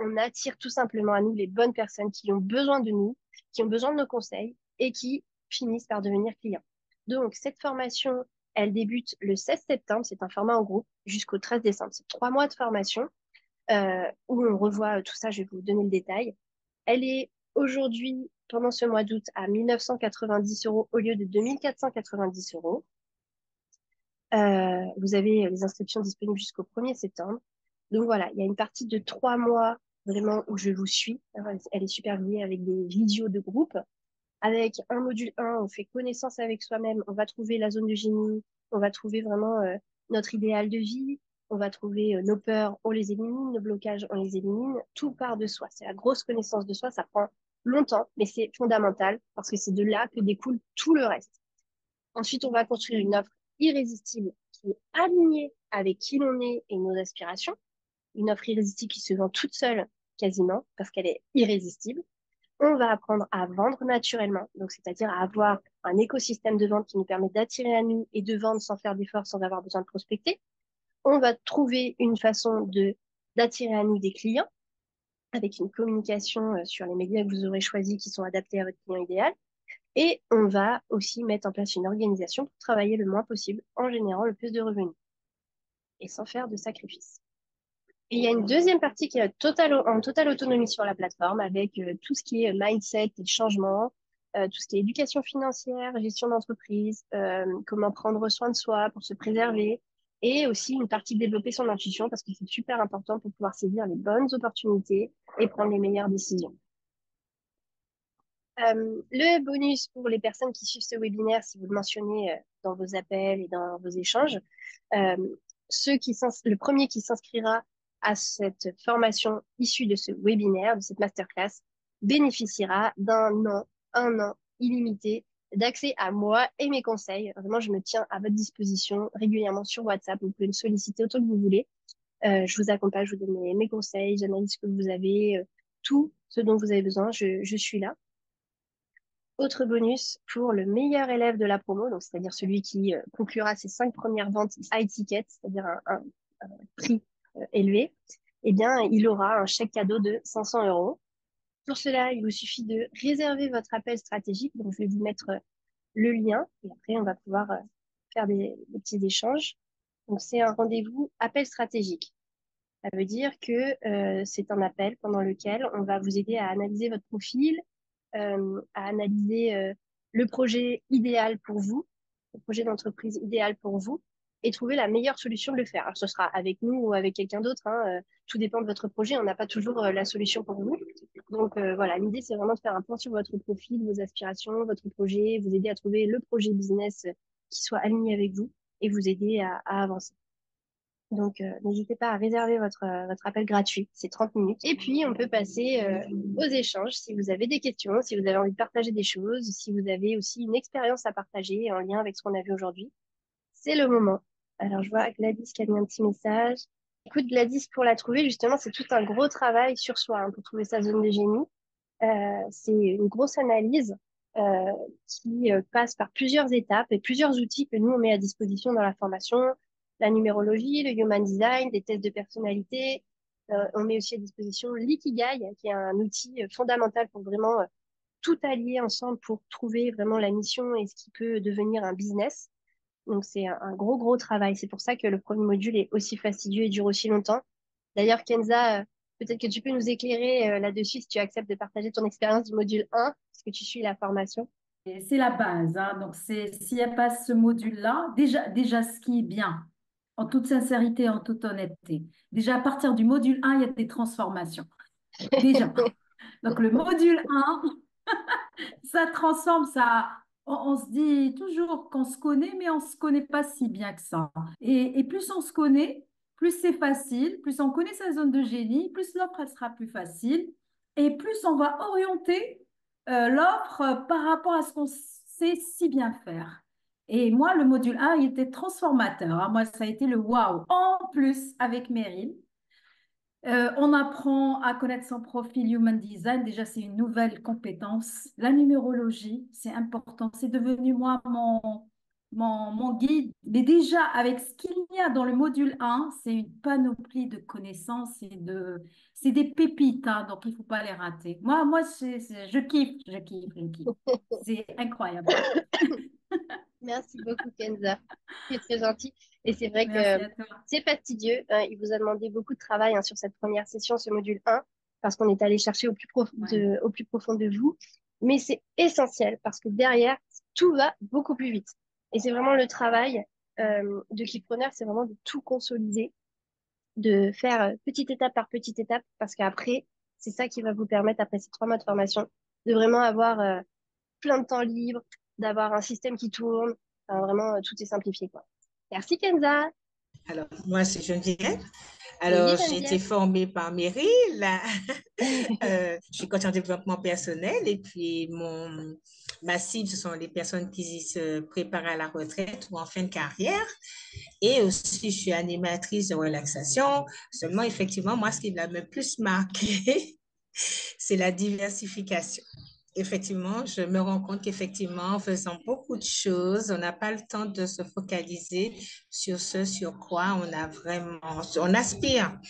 on attire tout simplement à nous les bonnes personnes qui ont besoin de nous, qui ont besoin de nos conseils et qui finissent par devenir clients. Donc, cette formation, elle débute le 16 septembre. C'est un format en groupe jusqu'au 13 décembre. C'est 3 mois de formation où on revoit tout ça. Je vais vous donner le détail. Elle est aujourd'hui, pendant ce mois d'août, à 1 990 € au lieu de 2 490 €. Vous avez les inscriptions disponibles jusqu'au 1er septembre. Donc voilà, il y a une partie de 3 mois vraiment où je vous suis. Elle est supervisée avec des vidéos de groupe. Avec un module 1, on fait connaissance avec soi-même, on va trouver la zone de génie, on va trouver vraiment notre idéal de vie, on va trouver nos peurs, on les élimine, nos blocages, on les élimine. Tout part de soi. C'est la grosse connaissance de soi, ça prend longtemps, mais c'est fondamental parce que c'est de là que découle tout le reste. Ensuite, on va construire une offre irrésistible qui est alignée avec qui l'on est et nos aspirations. Une offre irrésistible qui se vend toute seule quasiment parce qu'elle est irrésistible. On va apprendre à vendre naturellement, donc c'est-à-dire à avoir un écosystème de vente qui nous permet d'attirer à nous et de vendre sans faire d'efforts, sans avoir besoin de prospecter. On va trouver une façon de d'attirer à nous des clients avec une communication sur les médias que vous aurez choisis qui sont adaptés à votre client idéal. Et on va aussi mettre en place une organisation pour travailler le moins possible en générant le plus de revenus et sans faire de sacrifices. Et il y a une deuxième partie qui est en totale autonomie sur la plateforme avec tout ce qui est mindset et changement, tout ce qui est éducation financière, gestion d'entreprise, comment prendre soin de soi pour se préserver et aussi une partie de développer son intuition parce que c'est super important pour pouvoir saisir les bonnes opportunités et prendre les meilleures décisions. Le bonus pour les personnes qui suivent ce webinaire, si vous le mentionnez dans vos appels et dans vos échanges, euh, le premier qui s'inscrira à cette formation issue de ce webinaire, de cette masterclass, bénéficiera un an illimité d'accès à moi et mes conseils. Vraiment, je me tiens à votre disposition régulièrement sur WhatsApp. Vous pouvez me solliciter autant que vous voulez. Je vous accompagne, je vous donne mes conseils, j'analyse ce que vous avez, tout ce dont vous avez besoin, je suis là. Autre bonus pour le meilleur élève de la promo, donc c'est-à-dire celui qui conclura ses 5 premières ventes high ticket, c'est-à-dire un prix élevé, eh bien, il aura un chèque cadeau de 500 €. Pour cela, il vous suffit de réserver votre appel stratégique. Donc, je vais vous mettre le lien et après, on va pouvoir faire des petits échanges. Donc, c'est un rendez-vous appel stratégique. Ça veut dire que c'est un appel pendant lequel on va vous aider à analyser votre profil, à analyser le projet idéal pour vous, le projet d'entreprise idéal pour vous, et trouver la meilleure solution de le faire. Alors, ce sera avec nous ou avec quelqu'un d'autre, hein, tout dépend de votre projet. On n'a pas toujours la solution pour vous. Donc voilà, l'idée, c'est vraiment de faire un point sur votre profil, vos aspirations, votre projet, vous aider à trouver le projet business qui soit aligné avec vous et vous aider à avancer. Donc, n'hésitez pas à réserver votre appel gratuit, c'est 30 minutes. Et puis, on peut passer aux échanges si vous avez des questions, si vous avez envie de partager des choses, si vous avez aussi une expérience à partager en lien avec ce qu'on a vu aujourd'hui. C'est le moment. Alors, je vois Gladys qui a mis un petit message. Écoute, Gladys, pour la trouver, justement, c'est tout un gros travail sur soi hein, pour trouver sa zone de génie. C'est une grosse analyse euh, qui passe par plusieurs étapes et plusieurs outils que nous, on met à disposition dans la formation. La numérologie, le human design, des tests de personnalité. On met aussi à disposition l'ikigai, qui est un outil fondamental pour vraiment tout allier ensemble pour trouver vraiment la mission et ce qui peut devenir un business. Donc, c'est un gros, gros travail. C'est pour ça que le premier module est aussi fastidieux et dure aussi longtemps. D'ailleurs, Kenza, peut-être que tu peux nous éclairer là-dessus si tu acceptes de partager ton expérience du module 1, parce que tu suis la formation. Et c'est la base, hein. Donc, s'il n'y a pas ce module-là, déjà, ce qui est bien, en toute sincérité, en toute honnêteté, déjà à partir du module 1, il y a des transformations. Déjà. Donc, le module 1, ça transforme, on se dit toujours qu'on se connaît, mais on ne se connaît pas si bien que ça. Et plus on se connaît, plus c'est facile, plus on connaît sa zone de génie, plus l'offre, elle sera plus facile, et plus on va orienter l'offre par rapport à ce qu'on sait si bien faire. Et moi, le module 1, il était transformateur, hein. Moi, ça a été le waouh. En plus, avec Meryl, on apprend à connaître son profil Human Design. Déjà, c'est une nouvelle compétence. La numérologie, c'est important. C'est devenu moi mon guide. Mais déjà, avec ce qu'il y a dans le module 1, c'est une panoplie de connaissances c'est des pépites, hein, donc il ne faut pas les rater. Moi je kiffe, je kiffe, je kiffe. C'est incroyable. Merci beaucoup, Kenza. C'est très gentil. Et c'est vrai Merci que à toi. c'est fastidieux. Il vous a demandé beaucoup de travail sur cette première session, ce module 1, parce qu'on est allé chercher Ouais. au plus profond de vous. Mais c'est essentiel parce que derrière, tout va beaucoup plus vite. Et c'est vraiment le travail de Keypreneur, c'est vraiment de tout consolider, de faire petite étape par petite étape, parce qu'après, c'est ça qui va vous permettre, après ces 3 mois de formation, de vraiment avoir plein de temps libre, d'avoir un système qui tourne. Enfin, vraiment, tout est simplifié, quoi. Merci, Kenza. Alors, moi, c'est Geneviève. Oui, Alors, j'ai été Geneviève. formée par Meryl. Je suis coach en développement personnel et puis ma cible, ce sont les personnes qui se préparent à la retraite ou en fin de carrière. Et aussi, je suis animatrice de relaxation. Seulement, effectivement, moi, ce qui m'a le plus marqué, c'est la diversification. Effectivement, je me rends compte qu'effectivement, en faisant beaucoup de choses, on n'a pas le temps de se focaliser sur ce sur quoi on aspire.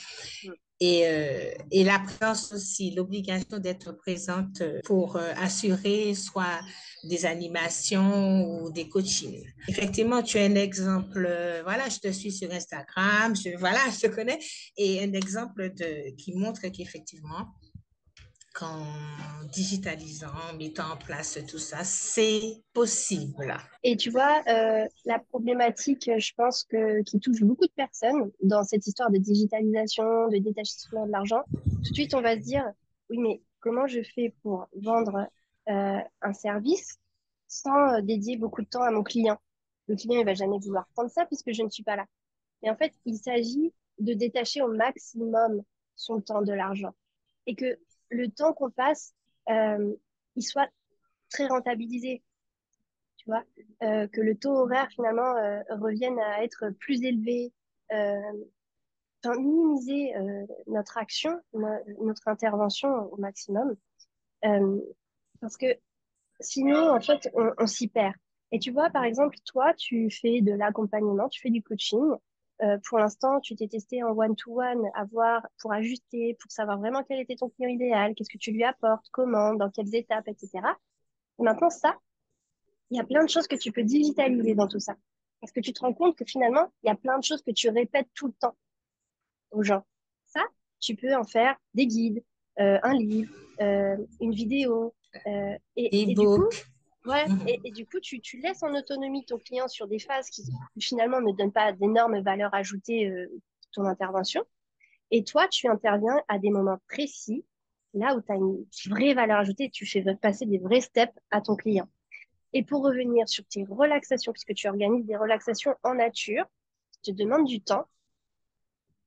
Et la présence aussi, l'obligation d'être présente pour assurer soit des animations ou des coachings. Effectivement, tu es un exemple, voilà, je te suis sur Instagram, voilà, je te connais, et un exemple qui montre qu'effectivement, qu'en digitalisant, en mettant en place tout ça, c'est possible. Et tu vois, la problématique, je pense qui touche beaucoup de personnes dans cette histoire de digitalisation, de détachement de l'argent, tout de suite, on va se dire, oui, mais comment je fais pour vendre un service sans dédier beaucoup de temps à mon client? Le client, il va jamais vouloir prendre ça puisque je ne suis pas là. Et en fait, il s'agit de détacher au maximum son temps de l'argent et que le temps qu'on passe, euh, il soit très rentabilisé, tu vois, que le taux horaire finalement revienne à être plus élevé, euh, enfin, minimiser notre action, notre intervention au maximum, euh, parce que sinon, en fait, on s'y perd. Et tu vois, par exemple, toi, tu fais de l'accompagnement, tu fais du coaching. Pour l'instant, tu t'es testé en one-to-one à voir pour ajuster, pour savoir vraiment quel était ton client idéal, qu'est-ce que tu lui apportes, comment, dans quelles étapes, etc. Et maintenant, ça, il y a plein de choses que tu peux digitaliser dans tout ça. Parce que tu te rends compte que finalement, il y a plein de choses que tu répètes tout le temps aux gens. Ça, tu peux en faire des guides, un livre, une vidéo. Et du coup, E-book. ouais, et du coup, tu laisses en autonomie ton client sur des phases qui finalement ne donnent pas d'énormes valeurs ajoutées de ton intervention. Et toi, tu interviens à des moments précis, là où tu as une vraie valeur ajoutée, tu fais passer des vrais steps à ton client. Et pour revenir sur tes relaxations, puisque tu organises des relaxations en nature, qui te demandent du temps,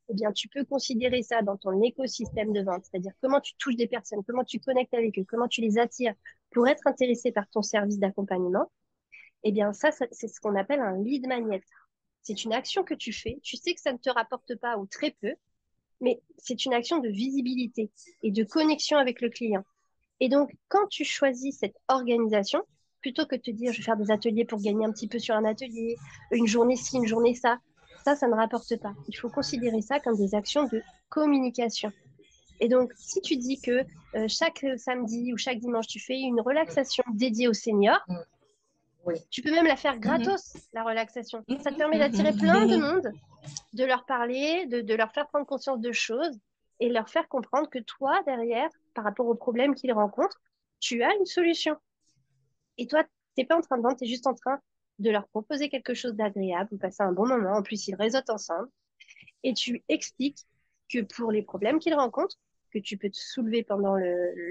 eh bien, tu peux considérer ça dans ton écosystème de vente, c'est-à-dire comment tu touches des personnes, comment tu connectes avec eux, comment tu les attires pour être intéressés par ton service d'accompagnement. Eh bien, ça, c'est ce qu'on appelle un lead magnet. C'est une action que tu fais. Tu sais que ça ne te rapporte pas ou très peu, mais c'est une action de visibilité et de connexion avec le client. Et donc, quand tu choisis cette organisation, plutôt que de te dire, je vais faire des ateliers pour gagner un petit peu sur un atelier, une journée ci, une journée ça ne rapporte pas. Il faut considérer ça comme des actions de communication. Et donc, si tu dis que chaque samedi ou chaque dimanche, tu fais une relaxation dédiée aux seniors, Oui. Tu peux même la faire Mhm. gratos, la relaxation. Ça te permet d'attirer plein de Mhm. monde, de leur parler, de leur faire prendre conscience de choses et leur faire comprendre que toi, derrière, par rapport aux problèmes qu'ils rencontrent, tu as une solution. Et toi, t'es pas en train de vendre, tu es juste en train de leur proposer quelque chose d'agréable, vous passez un bon moment, en plus ils réseautent ensemble, et tu expliques que pour les problèmes qu'ils rencontrent, que tu peux te soulever pendant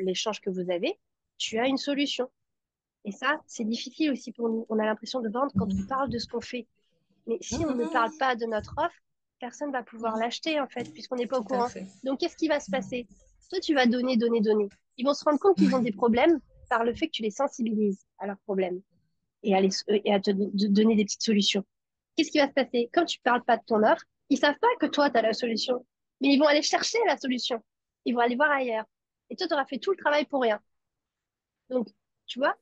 l'échange que vous avez, tu as une solution. Et ça, c'est difficile aussi pour nous. On a l'impression de vendre quand on parle de ce qu'on fait. Mais si on ne parle Mhm. pas de notre offre, personne ne va pouvoir Mhm. l'acheter, en fait, puisqu'on n'est pas au Tout à courant. fait. Donc, qu'est-ce qui va se passer? Toi, tu vas donner, donner, donner. Ils vont se rendre compte qu'ils ont des problèmes par le fait que tu les sensibilises à leurs problèmes et à te donner des petites solutions. Qu'est-ce qui va se passer? Comme tu ne parles pas de ton offre, ils savent pas que toi, tu as la solution. Mais ils vont aller chercher la solution. Ils vont aller voir ailleurs. Et toi, tu auras fait tout le travail pour rien. Donc, tu vois,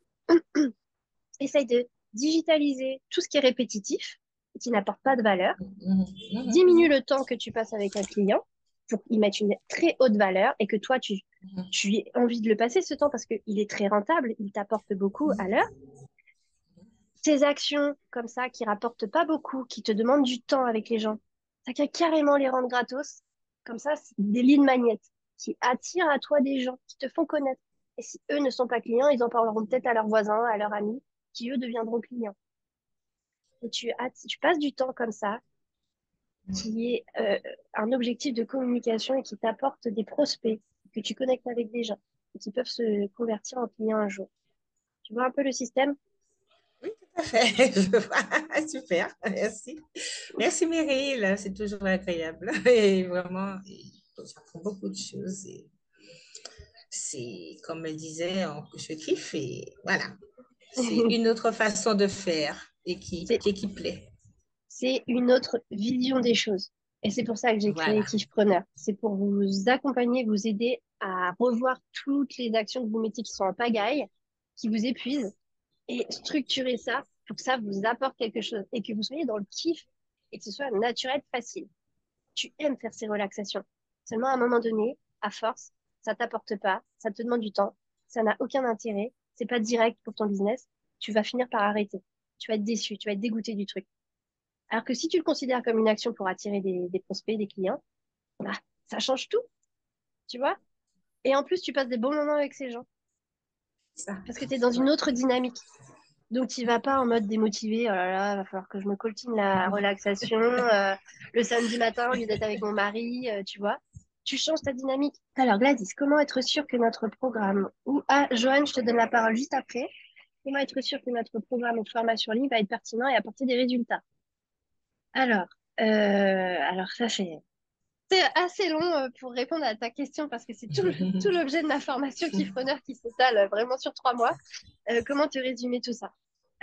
essaye de digitaliser tout ce qui est répétitif et qui n'apporte pas de valeur. Mhm. Mhm. Diminue Mhm. le temps que tu passes avec un client pour y mettre une très haute valeur et que toi, tu aies envie de le passer ce temps parce qu'il est très rentable, il t'apporte beaucoup à l'heure. Ces actions comme ça qui rapportent pas beaucoup, qui te demandent du temps avec les gens, ça peut carrément les rendre gratos. Comme ça, c'est des lignes magnétiques qui attirent à toi des gens, qui te font connaître. Et si eux ne sont pas clients, ils en parleront peut-être à leurs voisins, à leurs amis, qui eux deviendront clients. Et tu passes du temps comme ça, qui est un objectif de communication et qui t'apporte des prospects, que tu connectes avec des gens, et qui peuvent se convertir en clients un jour. Tu vois un peu le système? Oui, tout à fait. Je vois. Super. Merci. Merci, Meryl. C'est toujours agréable. Et vraiment, j'apprends beaucoup de choses. Et c'est, comme elle disait, je kiffe. Et voilà. C'est une autre façon de faire et C'est qui plaît. c'est une autre vision des choses. Et c'est pour ça que j'ai créé Voilà. Kiffpreneur. C'est pour vous accompagner, vous aider à revoir toutes les actions que vous mettez qui sont en pagaille, qui vous épuisent, et structurer ça pour que ça vous apporte quelque chose et que vous soyez dans le kiff et que ce soit naturel, facile. Tu aimes faire ces relaxations. Seulement à un moment donné, à force, ça t'apporte pas, ça te demande du temps, ça n'a aucun intérêt, c'est pas direct pour ton business, tu vas finir par arrêter. Tu vas être déçu, tu vas être dégoûté du truc. Alors que si tu le considères comme une action pour attirer des prospects, des clients, bah, ça change tout, tu vois. Et en plus, tu passes des bons moments avec ces gens Ça. parce que tu es dans une Ouais. autre dynamique. Donc, tu vas pas en mode démotivé, oh là là, va falloir que je me coltine la relaxation le samedi matin au lieu d'être avec mon mari, tu vois. Tu changes ta dynamique. Alors, Gladys, comment être sûr que notre programme, ou ah, Joanne, je te donne la parole juste après, comment être sûr que notre programme de formation en ligne va être pertinent et apporter des résultats? Alors, alors ça c'est assez long pour répondre à ta question parce que c'est tout l'objet de ma formation Kiffpreneur qui s'étale vraiment sur 3 mois. Comment te résumer tout ça?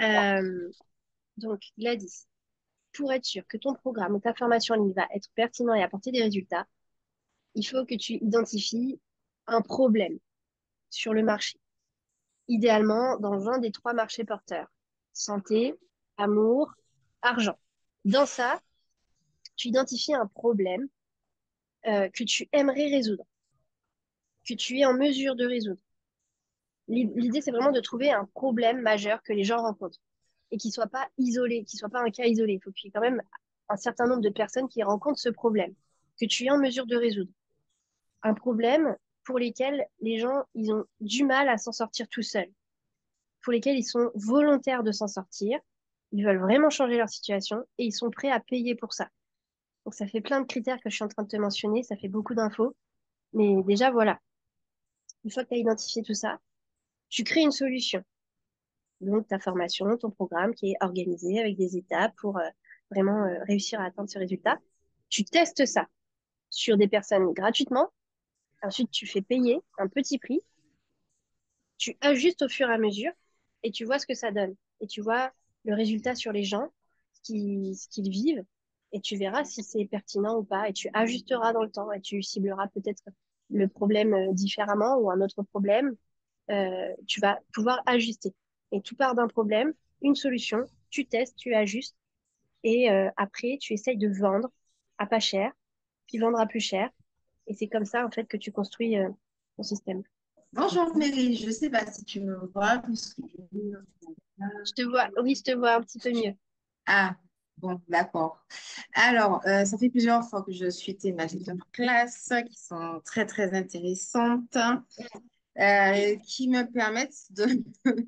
Euh, donc, Gladys, pour être sûr que ton programme ou ta formation en ligne va être pertinent et apporter des résultats, il faut que tu identifies un problème sur le marché. Idéalement, dans un des 3 marchés porteurs. Santé, amour, argent. Dans ça, tu identifies un problème que tu aimerais résoudre, que tu es en mesure de résoudre. L'idée, c'est vraiment de trouver un problème majeur que les gens rencontrent et qui soit pas isolé, qui soit pas un cas isolé. Il faut qu'il y ait quand même un certain nombre de personnes qui rencontrent ce problème que tu es en mesure de résoudre. Un problème pour lesquels les gens, ils ont du mal à s'en sortir tout seuls, pour lesquels ils sont volontaires de s'en sortir, ils veulent vraiment changer leur situation et ils sont prêts à payer pour ça. Donc ça fait plein de critères que je suis en train de te mentionner, ça fait beaucoup d'infos, mais déjà voilà, une fois que tu as identifié tout ça, tu crées une solution. Donc, ta formation, ton programme qui est organisé avec des étapes pour vraiment réussir à atteindre ce résultat. Tu testes ça sur des personnes gratuitement. Ensuite, tu fais payer un petit prix. Tu ajustes au fur et à mesure et tu vois ce que ça donne. Et tu vois le résultat sur les gens, ce qu'ils vivent. Et tu verras si c'est pertinent ou pas. Et tu ajusteras dans le temps et tu cibleras peut-être le problème différemment ou un autre problème. Tu vas pouvoir ajuster. Et tout part d'un problème, une solution, tu testes, tu ajustes, et après, tu essayes de vendre à pas cher, puis vendre à plus cher. Et c'est comme ça, en fait, que tu construis ton système. Bonjour Mary, je ne sais pas si tu me vois puisque Je te vois, oui, je te vois un petit peu mieux. Ah, bon, d'accord. Alors, ça fait plusieurs fois que je suis tes masterclass qui sont très, très intéressantes, qui me permettent de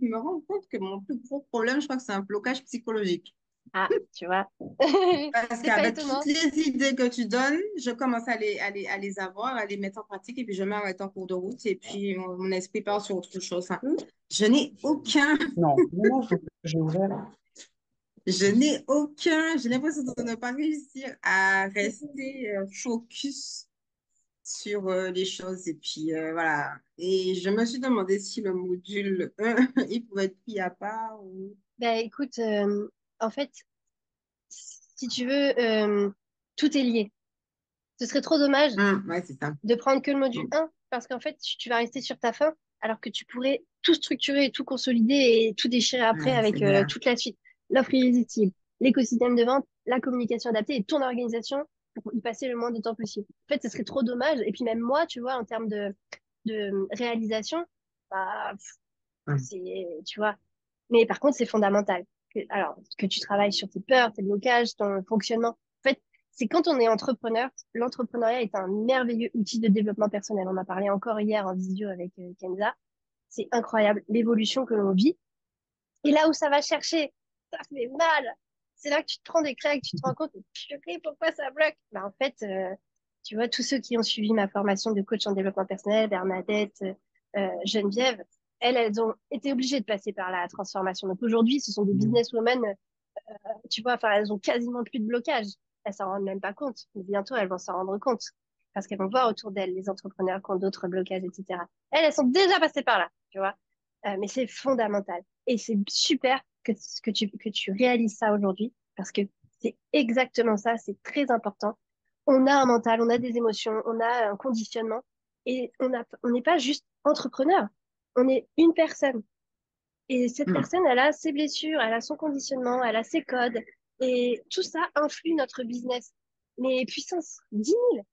me rendre compte que mon plus gros problème, je crois que c'est un blocage psychologique. Ah, tu vois. Parce C'est pas qu'avec toutes étonnant. les idées que tu donnes, je commence à les avoir, à les mettre en pratique, et puis je m'arrête en cours de route, et puis mon esprit part sur autre chose. Enfin, je n'ai aucun, Non, non, j'ai ouvert. j'ai l'impression de ne pas réussir à rester focus sur les choses. Et puis voilà. Et je me suis demandé si le module 1, il pouvait être pris à part ou... Ben écoute, en fait, si tu veux, tout est lié. Ce serait trop dommage Ouais, c'est ça. de prendre que le module Mm. 1 parce qu'en fait, tu vas rester sur ta faim alors que tu pourrais tout structurer et tout consolider et tout déchirer après Ouais, c'est avec vrai. toute la suite. L'offre irrésistible, l'écosystème de vente, la communication adaptée et ton organisation pour y passer le moins de temps possible. En fait, ce serait trop dommage. Et puis même moi, tu vois, en termes de réalisation, bah, Ouais. tu vois. Mais par contre, c'est fondamental. Alors, que tu travailles sur tes peurs, tes blocages, ton fonctionnement. En fait, c'est quand on est entrepreneur, l'entrepreneuriat est un merveilleux outil de développement personnel. On a parlé encore hier en visio avec Kenza. C'est incroyable l'évolution que l'on vit. Et là où ça va chercher, ça fait mal. C'est là que tu te prends des craques, tu te rends compte, purée, pourquoi ça bloque? Bah, en fait, tu vois, tous ceux qui ont suivi ma formation de coach en développement personnel, Bernadette, Geneviève, elles ont été obligées de passer par la transformation. Donc aujourd'hui, ce sont des businesswomen, tu vois, enfin, elles ont quasiment plus de blocage. Elles s'en rendent même pas compte. Mais bientôt, elles vont s'en rendre compte. Parce qu'elles vont voir autour d'elles les entrepreneurs qui ont d'autres blocages, etc. Elles sont déjà passées par là, tu vois. Mais c'est fondamental. Et c'est super que tu réalises ça aujourd'hui parce que c'est exactement ça, c'est très important. On a un mental, on a des émotions, on a un conditionnement et on n'est pas juste entrepreneur, on est une personne. Et cette Mm. personne, elle a ses blessures, elle a son conditionnement, elle a ses codes et tout ça influe notre business. Mais puissance 10 000.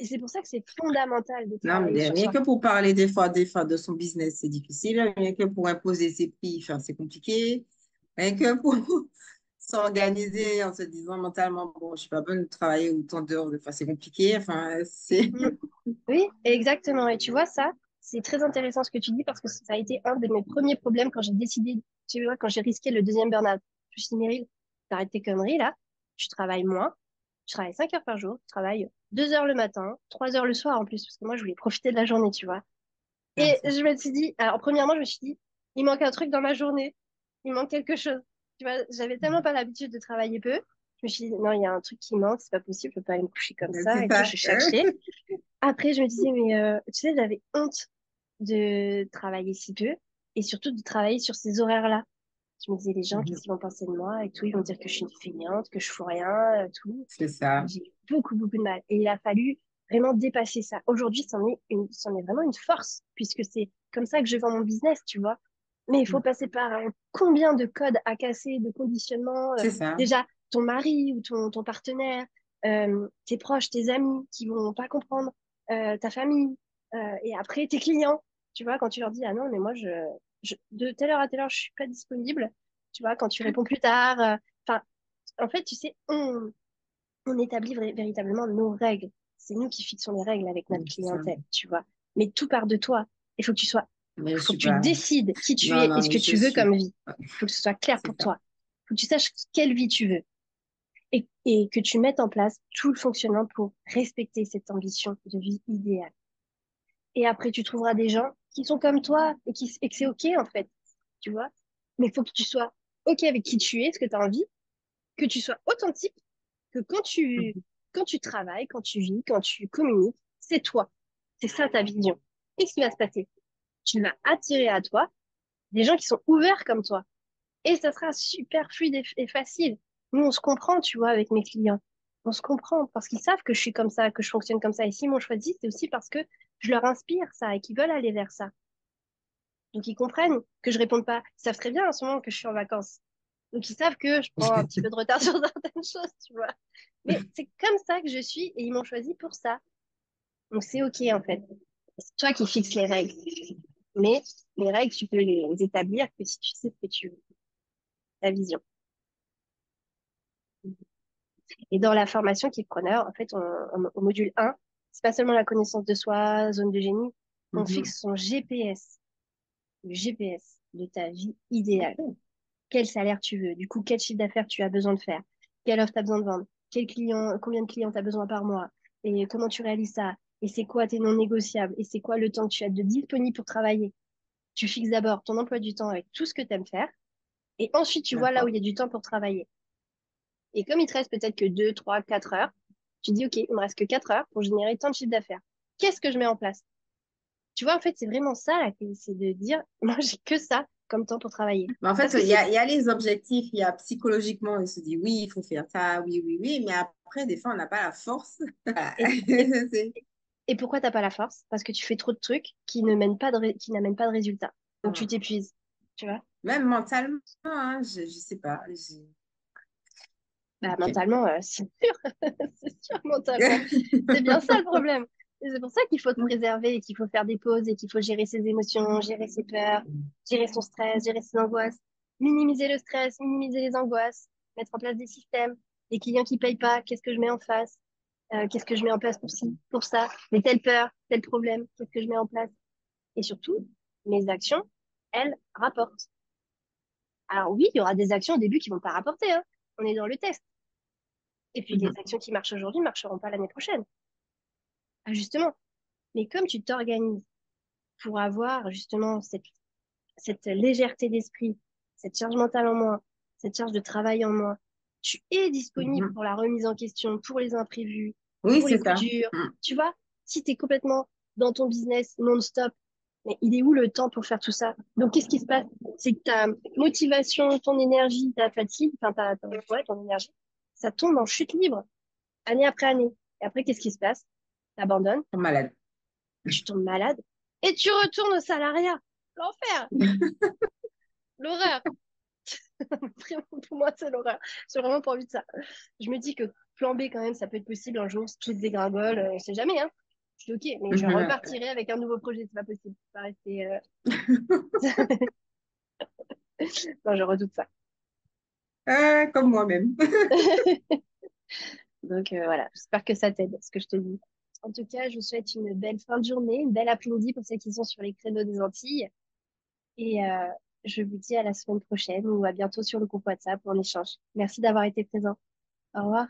Et c'est pour ça que c'est fondamental de Non, travailler mais sur rien soi. que pour parler des fois de son business, c'est difficile. Rien que pour imposer ses prix, enfin, c'est compliqué. Rien que pour s'organiser en se disant mentalement, bon, je suis pas bonne de travailler autant d'heures, enfin, c'est compliqué. Enfin, c'est... Mm. Oui, exactement. Et tu vois, ça, c'est très intéressant ce que tu dis parce que ça a été un de mes premiers problèmes quand j'ai décidé, tu vois, quand j'ai risqué le deuxième burn-out. Je me suis dit, Meryl, t'arrêtes tes conneries là, tu travailles moins, tu travailles 5 heures par jour, tu travailles 2 heures le matin, 3 heures le soir en plus, parce que moi, je voulais profiter de la journée, tu vois. Ah, Et c'est je ça. me suis dit, alors premièrement, je me suis dit, il manque un truc dans ma journée, il manque quelque chose. Tu vois, j'avais tellement pas l'habitude de travailler peu. Je me suis dit, non, il y a un truc qui manque, c'est pas possible, je peux pas aller me coucher comme ça C'est et tout, ça. je cherchais. Après, je me disais, mais tu sais, j'avais honte de travailler si peu et surtout de travailler sur ces horaires-là. Je me disais, les gens, qu'est-ce qu'ils vont penser de moi et tout, ils vont dire que je suis une feignante, que je fous rien, tout. C'est ça. J'ai eu beaucoup, beaucoup de mal. Et il a fallu vraiment dépasser ça. Aujourd'hui, c'en est vraiment une force puisque c'est comme ça que je vends mon business, tu vois. Mais il faut passer par combien de codes à casser, de conditionnements. C'est ça. Déjà, ton mari ou ton partenaire, tes proches, tes amis qui vont pas comprendre, ta famille, et après tes clients. Tu vois, quand tu leur dis, ah non, mais moi, de telle heure à telle heure, je suis pas disponible. Tu vois, quand tu réponds plus tard. Enfin, en fait, tu sais, on établit véritablement nos règles. C'est nous qui fixons les règles avec notre C'est ça. clientèle, tu vois. Mais tout part de toi. Il faut que Mais je faut que suis tu pas. décides qui tu Non, es et non, ce mais que je tu veux suis. comme vie. Il faut que ce soit clair C'est pour ça. toi. Il faut que tu saches quelle vie tu veux et que tu mettes en place tout le fonctionnement pour respecter cette ambition de vie idéale. Et après, tu trouveras des gens qui sont comme toi et que c'est OK, en fait, tu vois. Mais il faut que tu sois OK avec qui tu es, ce que tu as envie, que tu sois authentique, que quand tu travailles, quand tu vis, quand tu communiques, c'est toi. C'est ça ta vision. Qu'est-ce qui va se passer? Tu vas attirer à toi des gens qui sont ouverts comme toi. Et ça sera super fluide et facile. Nous, on se comprend, tu vois, avec mes clients. On se comprend parce qu'ils savent que je suis comme ça, que je fonctionne comme ça. Et s'ils m'ont choisi, c'est aussi parce que je leur inspire ça et qu'ils veulent aller vers ça. Donc, ils comprennent que je réponde pas. Ils savent très bien en ce moment que je suis en vacances. Donc, ils savent que je prends un petit peu de retard sur certaines choses, tu vois. Mais c'est comme ça que je suis et ils m'ont choisi pour ça. Donc, c'est OK, en fait. C'est toi qui fixes les règles. Mais les règles, tu peux les établir que si tu sais ce que tu veux. ta vision. Et dans la formation Kidpreneur, en fait, au module 1, c'est pas seulement la connaissance de soi, zone de génie, on Mhm. fixe son GPS, le GPS de ta vie idéale. Quel salaire tu veux, du coup, quel chiffre d'affaires tu as besoin de faire, quelle offre tu as besoin de vendre, quel client, combien de clients tu as besoin par mois, et comment tu réalises ça, et c'est quoi tes non négociables, et c'est quoi le temps que tu as de disponible pour travailler. Tu fixes d'abord ton emploi du temps avec tout ce que tu aimes faire, et ensuite tu vois là où il D'accord. y a du temps pour travailler. Et comme il te reste peut-être que 2, 3, 4 heures, tu dis, OK, il me reste que 4 heures pour générer tant de chiffre d'affaires. Qu'est-ce que je mets en place? Tu vois, en fait, c'est vraiment ça, la clé, c'est de dire, moi, j'ai que ça comme temps pour travailler. Mais en Parce fait, que si, il y a les objectifs, il y a psychologiquement, on se dit oui, il faut faire ça, oui, oui, oui, mais après, des fois, on n'a pas la force. Voilà. et, et, C'est- et pourquoi t'as pas la force? Parce que tu fais trop de trucs qui ne mènent pas qui n'amènent pas de résultat. Donc, tu Voilà. t'épuises, tu vois? Même mentalement, hein, je sais pas. Bah, Ok. mentalement, c'est sûr, c'est sûr, mentalement. C'est bien ça le problème. Et c'est pour ça qu'il faut te préserver et qu'il faut faire des pauses et qu'il faut gérer ses émotions, gérer ses peurs, gérer son stress, gérer ses angoisses, minimiser le stress, minimiser les angoisses, mettre en place des systèmes. Les clients qui payent pas, qu'est-ce que je mets en face? Qu'est-ce que je mets en place pour ci, pour ça? Mais telle peur, tel problème, qu'est-ce que je mets en place? Et surtout, mes actions, elles rapportent. Alors oui, il y aura des actions au début qui vont pas rapporter, hein. On est dans le test. Et puis les Mhm. actions qui marchent aujourd'hui ne marcheront pas l'année prochaine. Ah, justement. Mais comme tu t'organises pour avoir justement cette légèreté d'esprit, cette charge mentale en moins, cette charge de travail en moins, tu es disponible Mhm. pour la remise en question, pour les imprévus, Oui, pour les c'est coups ça. durs. Mhm. Tu vois, si tu es complètement dans ton business non-stop, mais il est où le temps pour faire tout ça? Donc, qu'est-ce qui se passe? C'est que ta motivation, ton énergie, ta fatigue, enfin, ouais, ton énergie, ça tombe en chute libre, année après année. Et après, qu'est-ce qui se passe? T'abandonnes, Trop malade. tu tombes malade et tu retournes au salariat. L'enfer, l'horreur. Vraiment, pour moi, c'est l'horreur. J'ai vraiment pas envie de ça. Je me dis que plan B, quand même, ça peut être possible un jour, si tout se dégringole, on sait jamais, hein. Je suis OK, mais je Mhm. repartirai avec un nouveau projet, c'est pas possible. C'est pas rester, Non, je redoute ça. Comme moi-même. Donc voilà, j'espère que ça t'aide, ce que je te dis. En tout cas, je vous souhaite une belle fin de journée, une belle après-midi pour ceux qui sont sur les créneaux des Antilles. Et je vous dis à la semaine prochaine ou à bientôt sur le groupe WhatsApp où on échange. Merci d'avoir été présent. Au revoir.